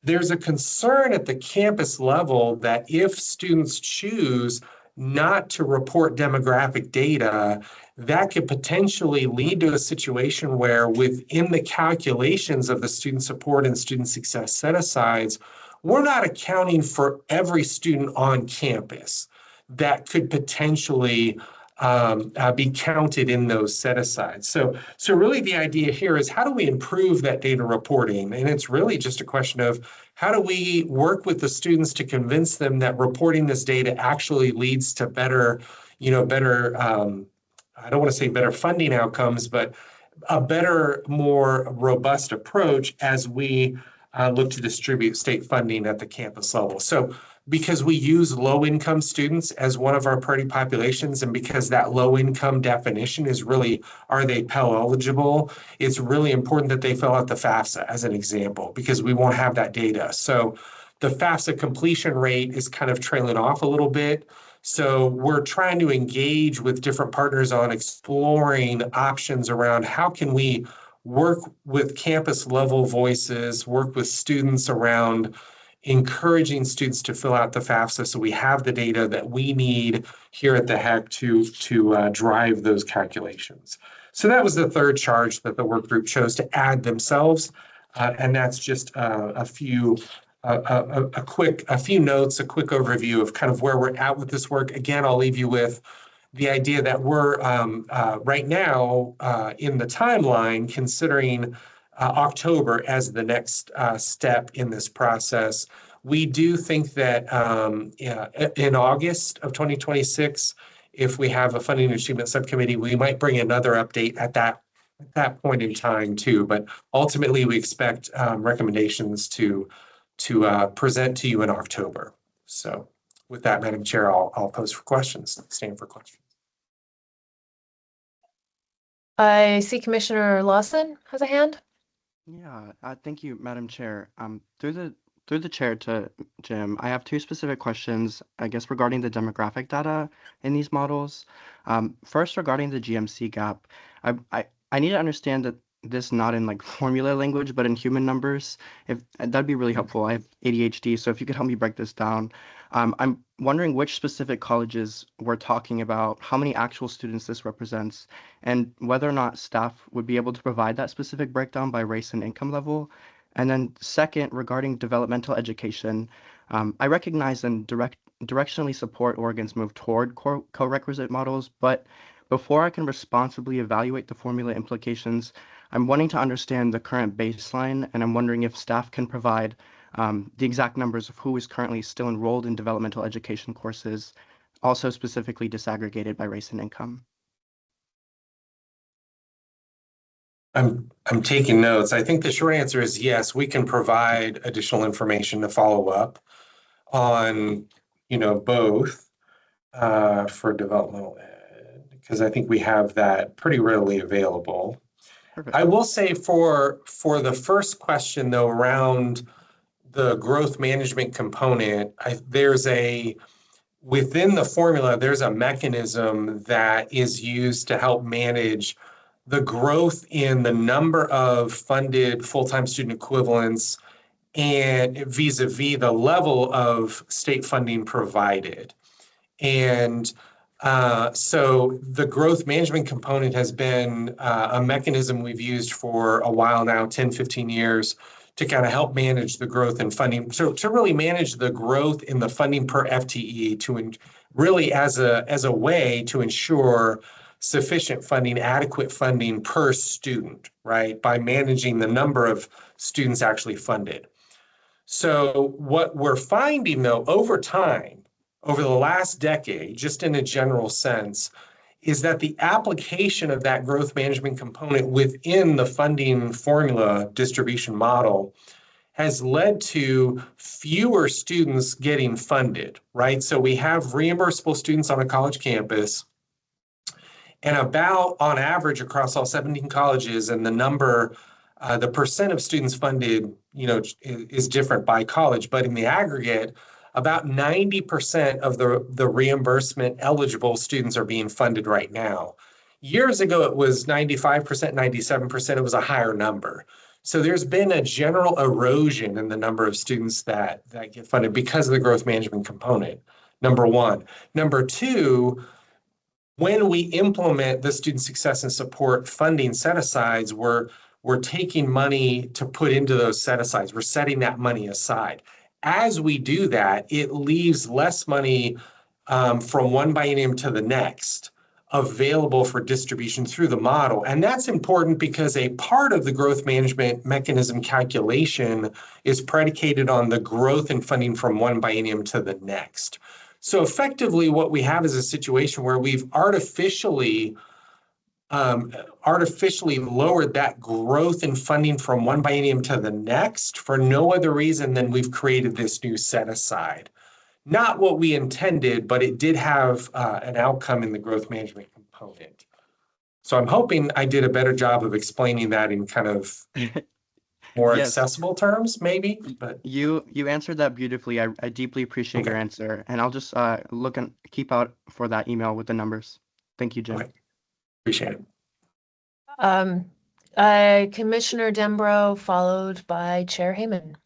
there's a concern at the campus level that if students choose not to report demographic data, that could potentially lead to a situation where within the calculations of the student support and student success set-asides, we're not accounting for every student on campus that could potentially be counted in those set-asides. So really the idea here is how do we improve that data reporting? And it's really just a question of how do we work with the students to convince them that reporting this data actually leads to better, I don't want to say better funding outcomes, but a better, more robust approach as we look to distribute state funding at the campus level. So because we use low-income students as one of our priority populations, and because that low-income definition is really, are they Pell eligible? It's really important that they fill out the FAFSA as an example, because we won't have that data. So the FAFSA completion rate is kind of trailing off a little bit. So we're trying to engage with different partners on exploring options around how can we work with campus level voices, work with students around encouraging students to fill out the FAFSA so we have the data that we need here at the HECC to drive those calculations. So that was the third charge that the work group chose to add themselves. And that's just a few notes, a quick overview of kind of where we're at with this work. Again, I'll leave you with the idea that we're right now in the timeline considering October as the next step in this process. We do think that in August of 2026, if we have a funding and achievement subcommittee, we might bring another update at that point in time too. But ultimately, we expect recommendations to present to you in October. So with that, Madam Chair, I'll pose for questions, stand for questions. I see Commissioner Lawson has a hand. Yeah, thank you, Madam Chair. Through the chair to Jim, I have 2 specific questions, I guess, regarding the demographic data in these models. First, regarding the GMC gap, I need to understand that this not in like formula language, but in human numbers. If that'd be really helpful. I have ADHD, so if you could help me break this down. I'm wondering which specific colleges we're talking about, how many actual students this represents, and whether or not staff would be able to provide that specific breakdown by race and income level. And then second, regarding developmental education, I recognize and directionally support Oregon's move toward co-requisite models, but before I can responsibly evaluate the formula implications, I'm wanting to understand the current baseline, and I'm wondering if staff can provide the exact numbers of who is currently still enrolled in developmental education courses, also specifically disaggregated by race and income. I'm taking notes. I think the short answer is yes, we can provide additional information to follow up on, both for developmental ed, because I think we have that pretty readily available. Perfect. I will say for the first question though, around the growth management component, there's a within the formula, there's a mechanism that is used to help manage the growth in the number of funded full-time student equivalents and vis-a-vis the level of state funding provided. And so the growth management component has been a mechanism we've used for a while now, 10, 15 years, to kind of help manage the growth in funding. So to really manage the growth in the funding per FTE, to really as a way to ensure sufficient funding, adequate funding per student, right? By managing the number of students actually funded. So what we're finding though, over time, over the last decade, just in a general sense, is that the application of that growth management component within the funding formula distribution model has led to fewer students getting funded, right? So we have reimbursable students on a college campus, and about on average across all 17 colleges, and the number, the percent of students funded, is different by college, but in the aggregate, about 90% of the reimbursement eligible students are being funded right now. Years ago, it was 95%, 97%, it was a higher number. So there's been a general erosion in the number of students that get funded because of the growth management component, number one. Number two, when we implement the student success and support funding set-asides, we're taking money to put into those set-asides. We're setting that money aside. As we do that, it leaves less money from one biennium to the next available for distribution through the model. And that's important because a part of the growth management mechanism calculation is predicated on the growth in funding from one biennium to the next. So effectively, what we have is a situation where we've artificially lowered that growth in funding from one biennium to the next for no other reason than we've created this new set aside. Not what we intended, but it did have an outcome in the growth management component. So I'm hoping I did a better job of explaining that in kind of more Yes. accessible terms, maybe. But You answered that beautifully. I deeply appreciate your answer, and I'll just look and keep out for that email with the numbers. Thank you, Jim. Okay. Appreciate it. Commissioner Dembrow, followed by Chair Heyman.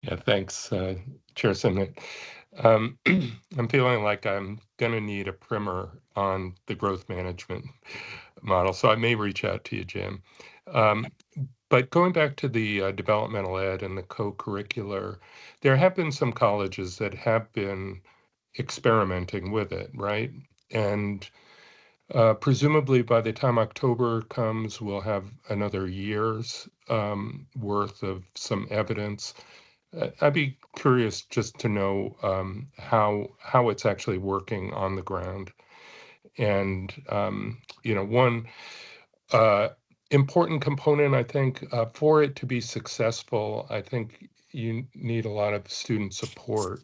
Yeah, thanks, Chair Simnett. I'm feeling like I'm going to need a primer on the growth management model, so I may reach out to you, Jim. But going back to the developmental ed and the co-curricular, there have been some colleges that have been experimenting with it, right? And presumably by the time October comes, we'll have another year's worth of some evidence. I'd be curious just to know how it's actually working on the ground. And, one important component, I think, for it to be successful, I think you need a lot of student support.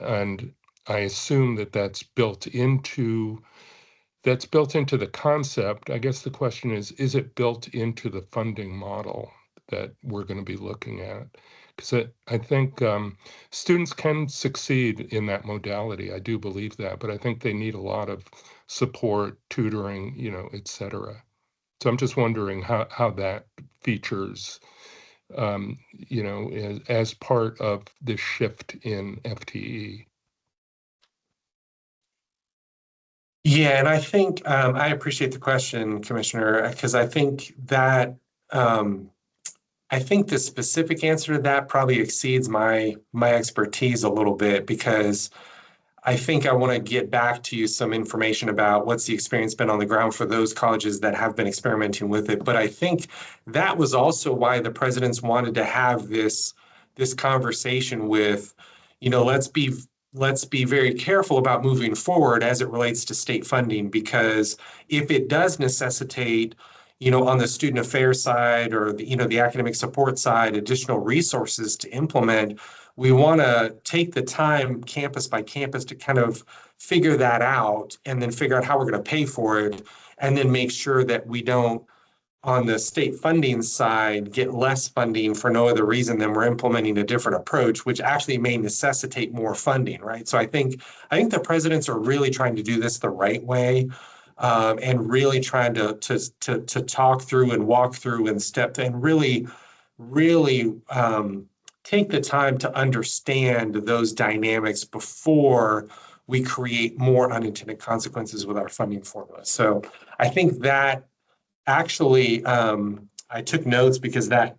And I assume that that's built into the concept. I guess the question is it built into the funding model that we're going to be looking at? Because I think students can succeed in that modality. I do believe that, but I think they need a lot of support, tutoring, et cetera. So I'm just wondering how that features, as part of the shift in FTE. Yeah, and I think I appreciate the question, Commissioner, because I think that I think the specific answer to that probably exceeds my expertise a little bit, because I think I want to get back to you some information about what's the experience been on the ground for those colleges that have been experimenting with it. But I think that was also why the presidents wanted to have this conversation with, let's be very careful about moving forward as it relates to state funding, because if it does necessitate, on the student affairs side or the academic support side, additional resources to implement, we want to take the time campus by campus to kind of figure that out, and then figure out how we're going to pay for it, and then make sure that we don't on the state funding side, get less funding for no other reason than we're implementing a different approach, which actually may necessitate more funding, right? So I think the presidents are really trying to do this the right way, and really trying to talk through and walk through and step and really take the time to understand those dynamics before we create more unintended consequences with our funding formula. So I think that actually, I took notes because that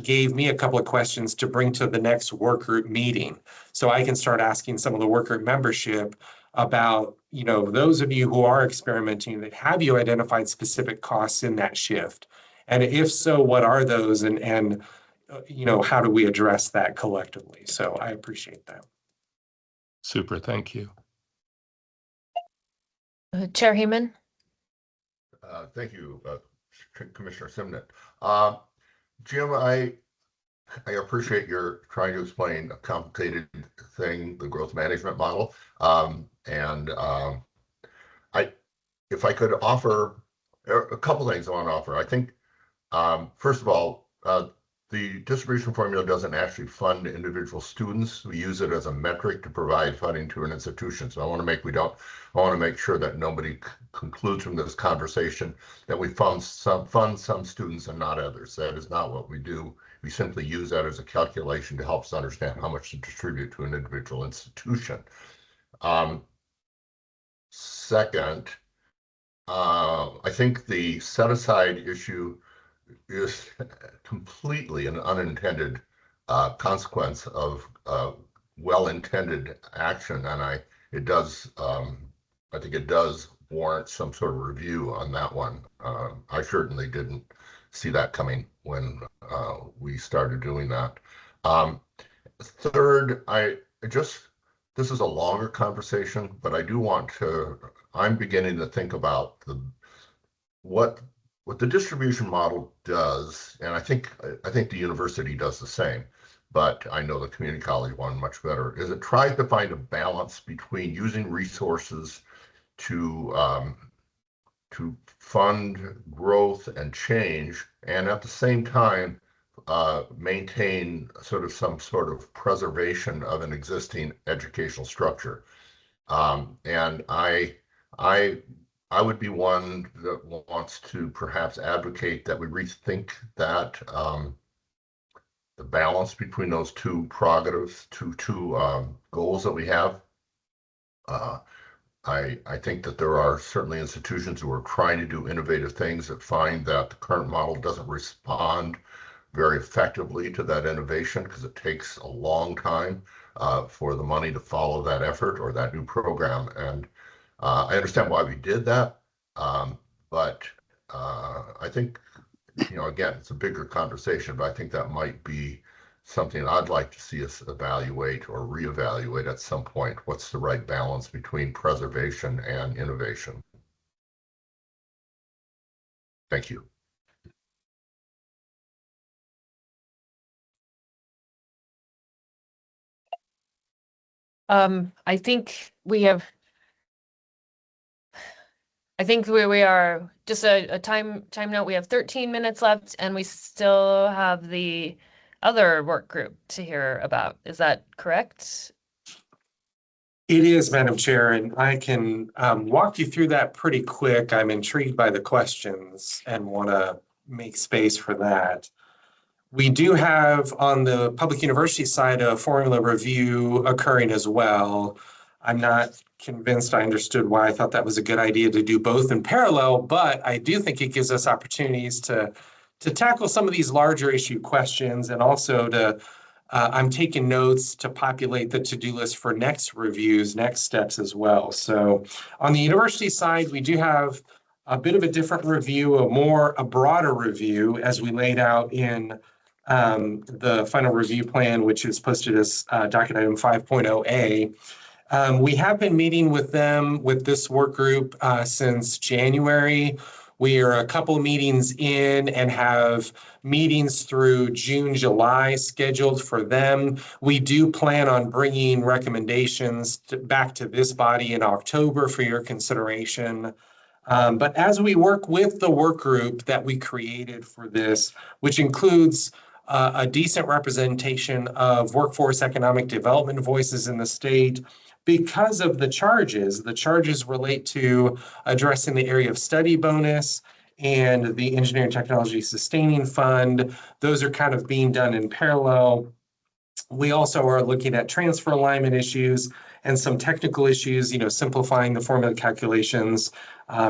gave me a couple of questions to bring to the next work group meeting. So I can start asking some of the work group membership about, those of you who are experimenting, that have you identified specific costs in that shift? And if so, what are those, and how do we address that collectively? So I appreciate that. Super, thank you. Chair Heeman? Thank you, Commissioner Simnett. Jim, I appreciate your trying to explain a complicated thing, the growth management model. If I could offer a couple things I want to offer. I think, first of all, the distribution formula doesn't actually fund individual students. We use it as a metric to provide funding to an institution. So I want to make sure that nobody concludes from this conversation that we fund some students and not others. That is not what we do. We simply use that as a calculation to help us understand how much to distribute to an individual institution. Second, I think the set-aside issue is completely an unintended consequence of well-intended action, and I think it does warrant some sort of review on that one. I certainly didn't see that coming when we started doing that. Third, this is a longer conversation, but I do want to. I'm beginning to think about what the distribution model does, and I think the university does the same, but I know the community college one much better, is it tries to find a balance between using resources to fund growth and change, and at the same time maintain some sort of preservation of an existing educational structure. And I would be one that wants to perhaps advocate that we rethink that the balance between those two prerogatives, two goals that we have. I think that there are certainly institutions who are trying to do innovative things that find that the current model doesn't respond very effectively to that innovation because it takes a long time for the money to follow that effort or that new program. And I understand why we did that, but I think, again, it's a bigger conversation, but I think that might be something I'd like to see us evaluate or reevaluate at some point. What's the right balance between preservation and innovation? Thank you. I think we are just a time note. We have 13 minutes left, and we still have the other work group to hear about. Is that correct? It is, Madam Chair, and I can walk you through that pretty quick. I'm intrigued by the questions and want to make space for that. We do have on the public university side a formula review occurring as well. I'm not convinced I understood why I thought that was a good idea to do both in parallel, but I do think it gives us opportunities to tackle some of these larger issue questions, and also I'm taking notes to populate the to-do list for next reviews, next steps as well. So on the university side, we do have a bit of a different review, a broader review, as we laid out in the final review plan, which is posted as docket item 5.0A. We have been meeting with them, with this work group, since January. We are a couple of meetings in and have meetings through June, July scheduled for them. We do plan on bringing recommendations back to this body in October for your consideration. But as we work with the work group that we created for this, which includes a decent representation of workforce economic development voices in the state, because of the charges relate to addressing the area of study bonus and the engineering technology sustaining fund. Those are kind of being done in parallel. We also are looking at transfer alignment issues and some technical issues, simplifying the formula calculations,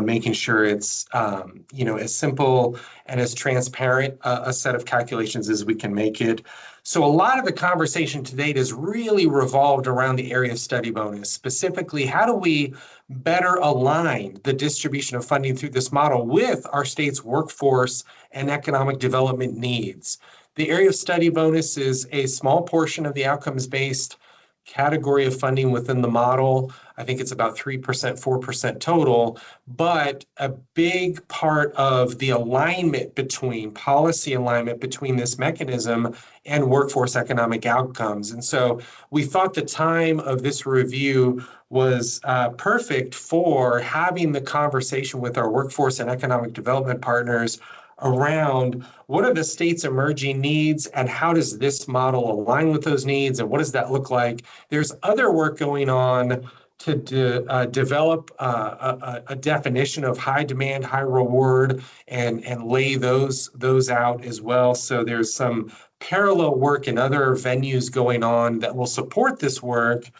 making sure it's, as simple and as transparent a set of calculations as we can make it. So a lot of the conversation to date has really revolved around the area of study bonus. Specifically, how do we better align the distribution of funding through this model with our state's workforce and economic development needs? The area of study bonus is a small portion of the outcomes-based category of funding within the model. I think it's about 3%, 4% total, but a big part of the policy alignment between this mechanism and workforce economic outcomes. And so we thought the time of this review was perfect for having the conversation with our workforce and economic development partners around what are the state's emerging needs and how does this model align with those needs and what does that look like? There's other work going on to develop a definition of high demand, high reward and lay those out as well. So there's some parallel work in other venues going on that will support this work.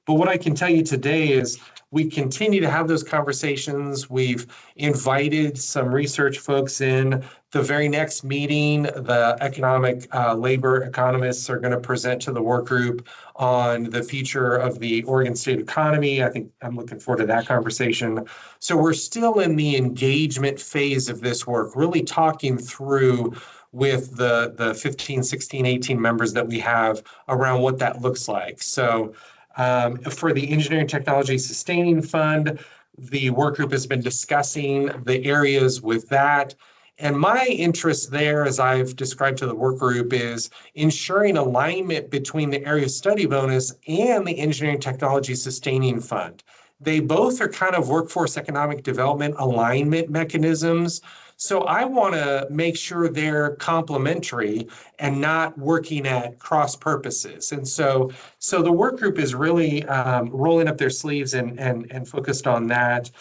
But what I can tell you today is we continue to have those conversations. We've invited some research folks in. The very next meeting, the economic labor economists are going to present to the work group on the future of the Oregon state economy. I think I'm looking forward to that conversation. So we're still in the engagement phase of this work, really talking through with the 15, 16, 18 members that we have around what that looks like. So for the Engineering Technology Sustaining Fund, the work group has been discussing the areas with that. And my interest there, as I've described to the work group, is ensuring alignment between the area study bonus and the Engineering Technology Sustaining Fund. They both are kind of workforce economic development alignment mechanisms. So I want to make sure they're complementary and not working at cross purposes. And so the work group is really rolling up their sleeves and focused on that.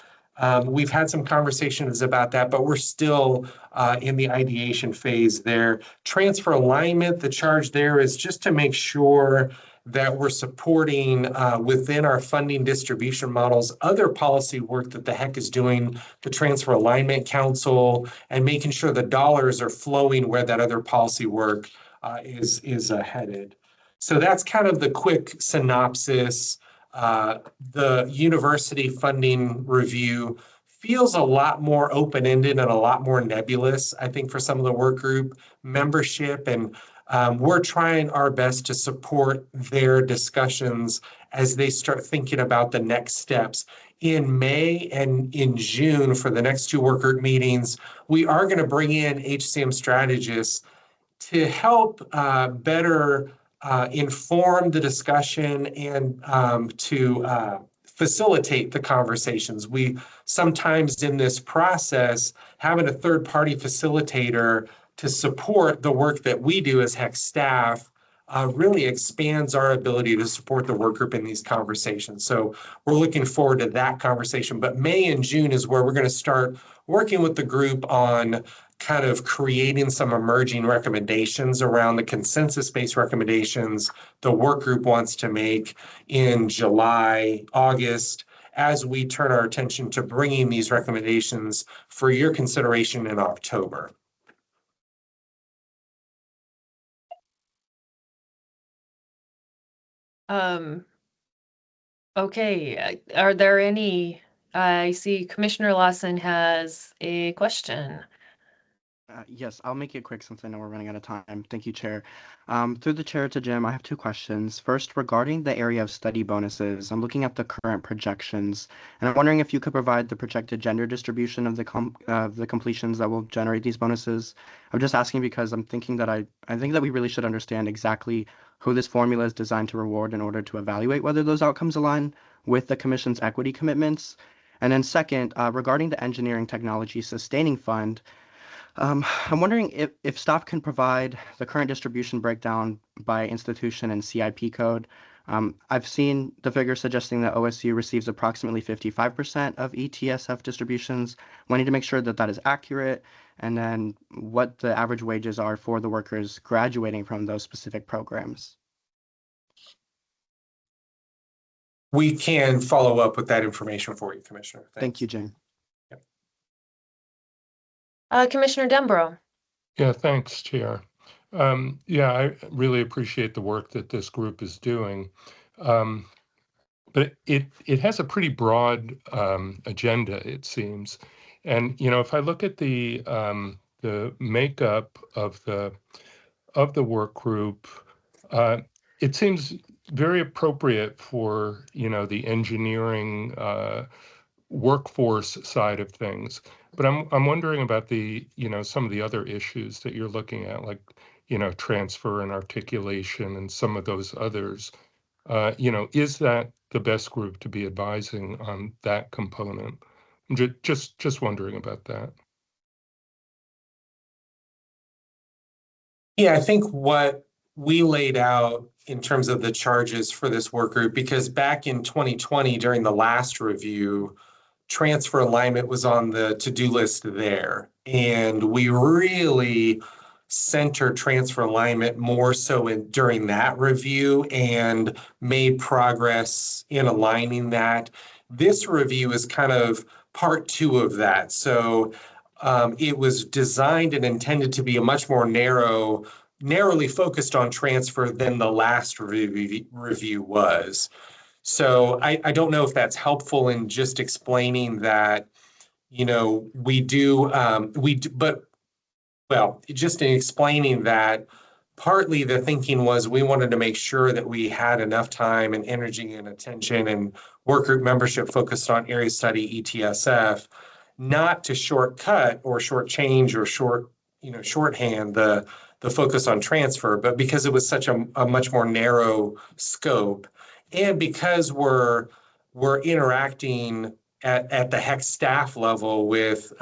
We've had some conversations about that, but we're still in the ideation phase there. Transfer alignment, the charge there is just to make sure that we're supporting within our funding distribution models, other policy work that the HECC is doing, the Transfer Alignment Council, and making sure the dollars are flowing where that other policy work is headed. So that's kind of the quick synopsis. The university funding review feels a lot more open-ended and a lot more nebulous, I think, for some of the work group membership. And we're trying our best to support their discussions as they start thinking about the next steps. In May and in June for the next two work group meetings, we are going to bring in HCM strategists to help better inform the discussion and to facilitate the conversations. We sometimes in this process, having a third-party facilitator to support the work that we do as HECC staff really expands our ability to support the work group in these conversations. So we're looking forward to that conversation. But May and June is where we're going to start working with the group on kind of creating some emerging recommendations around the consensus-based recommendations the work group wants to make in July, August, as we turn our attention to bringing these recommendations for your consideration in October. Okay, are there any, I see Commissioner Lawson has a question. Yes, I'll make it quick since I know we're running out of time. Thank you, Chair. Through the Chair to Jim, I have two questions. First, regarding the area of study bonuses, I'm looking at the current projections, and I'm wondering if you could provide the projected gender distribution of the completions that will generate these bonuses. I'm just asking because I'm thinking that I think that we really should understand exactly who this formula is designed to reward in order to evaluate whether those outcomes align with the Commission's equity commitments. And then second, regarding the Engineering Technology Sustaining Fund, I'm wondering if staff can provide the current distribution breakdown by institution and CIP code. I've seen the figure suggesting that OSU receives approximately 55% of ETSF distributions. Wanting to make sure that that is accurate, and then what the average wages are for the workers graduating from those specific programs. We can follow up with that information for you, Commissioner. Thank you, Jim. Commissioner Dembro. Yeah, thanks, Chair. Yeah, I really appreciate the work that this group is doing. But it has a pretty broad agenda, it seems. And if I look at the makeup of the work group, it seems very appropriate for the engineering workforce side of things. But I'm wondering about the some of the other issues that you're looking at, like transfer and articulation and some of those others. Is that the best group to be advising on that component? I'm just wondering about that. Yeah, I think what we laid out in terms of the charges for this work group, because back in 2020, during the last review, transfer alignment was on the to-do list there. And we really centered transfer alignment more so during that review and made progress in aligning that. This review is kind of part 2 of that. So it was designed and intended to be a much more narrowly focused on transfer than the last review was. So I don't know if that's helpful in just explaining that, just in explaining that partly the thinking was we wanted to make sure that we had enough time and energy and attention and work group membership focused on area study ETSF, not to shortcut or shortchange or shorthand the focus on transfer, but because it was such a much more narrow scope. And because we're interacting at the HECC staff level with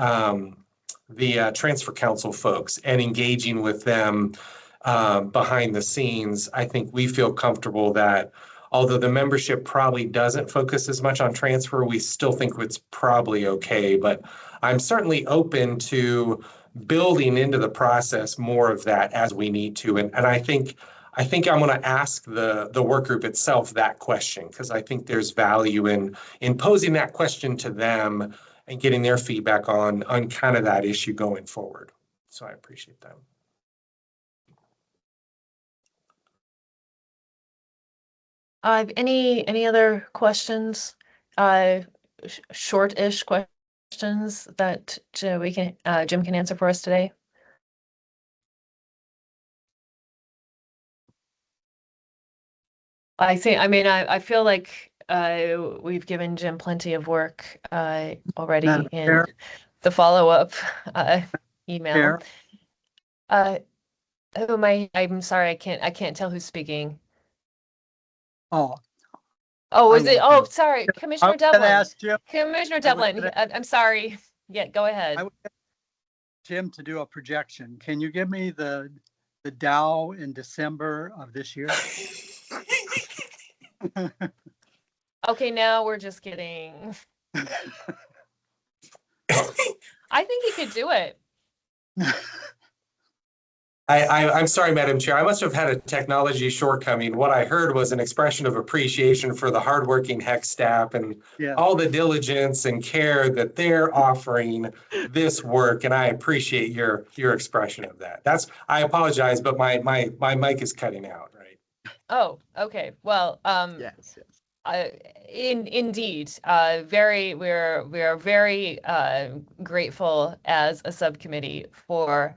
the Transfer Council folks and engaging with them behind the scenes, I think we feel comfortable that although the membership probably doesn't focus as much on transfer, we still think it's probably okay. But I'm certainly open to building into the process more of that as we need to. And I think I'm going to ask the work group itself that question, because I think there's value in posing that question to them and getting their feedback on kind of that issue going forward. So I appreciate that. Any other questions? Short-ish questions that Jim can answer for us today? I feel like we've given Jim plenty of work already Madam in Chair. the follow-up email. Chair. Who am I? I'm sorry, I can't tell who's speaking. Oh, Oh, I is it? will Oh, do. sorry, I Commissioner was gonna Devlin. ask Jim, Commissioner I was Devlin, gonna- I'm sorry. Yeah, go ahead. I would get Jim to do a projection. Can you give me the Dow in December of this year? Okay, now we're just getting. I think he could do it. I'm sorry, Madam Chair. I must have had a technology shortcoming. What I heard was an expression of appreciation for the hardworking HECC staff and Yeah. all the diligence and care that they're offering this work. And I appreciate your expression of that. I apologize, but my mic is cutting out, right? Oh, okay. Well, Yes. indeed, we are very grateful as a subcommittee for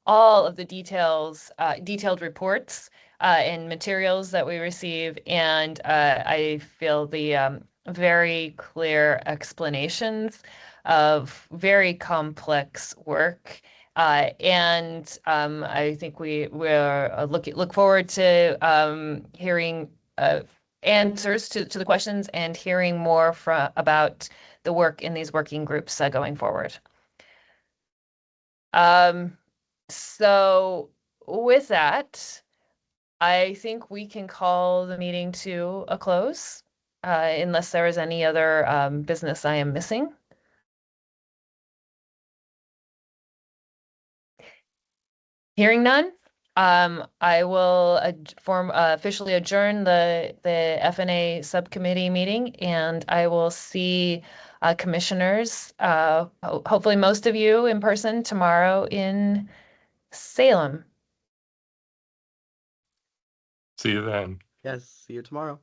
all of the detailed reports and materials that we receive, and I feel the very clear explanations of very complex work. And I think we're look forward to hearing answers to the questions and hearing more about the work in these working groups going forward. So with that, I think we can call the meeting to a close, unless there is any other business I am missing. Hearing none, I will officially adjourn the FNA subcommittee meeting, and I will see commissioners, hopefully most of you in person tomorrow in Salem. See you then. Yes, see you tomorrow.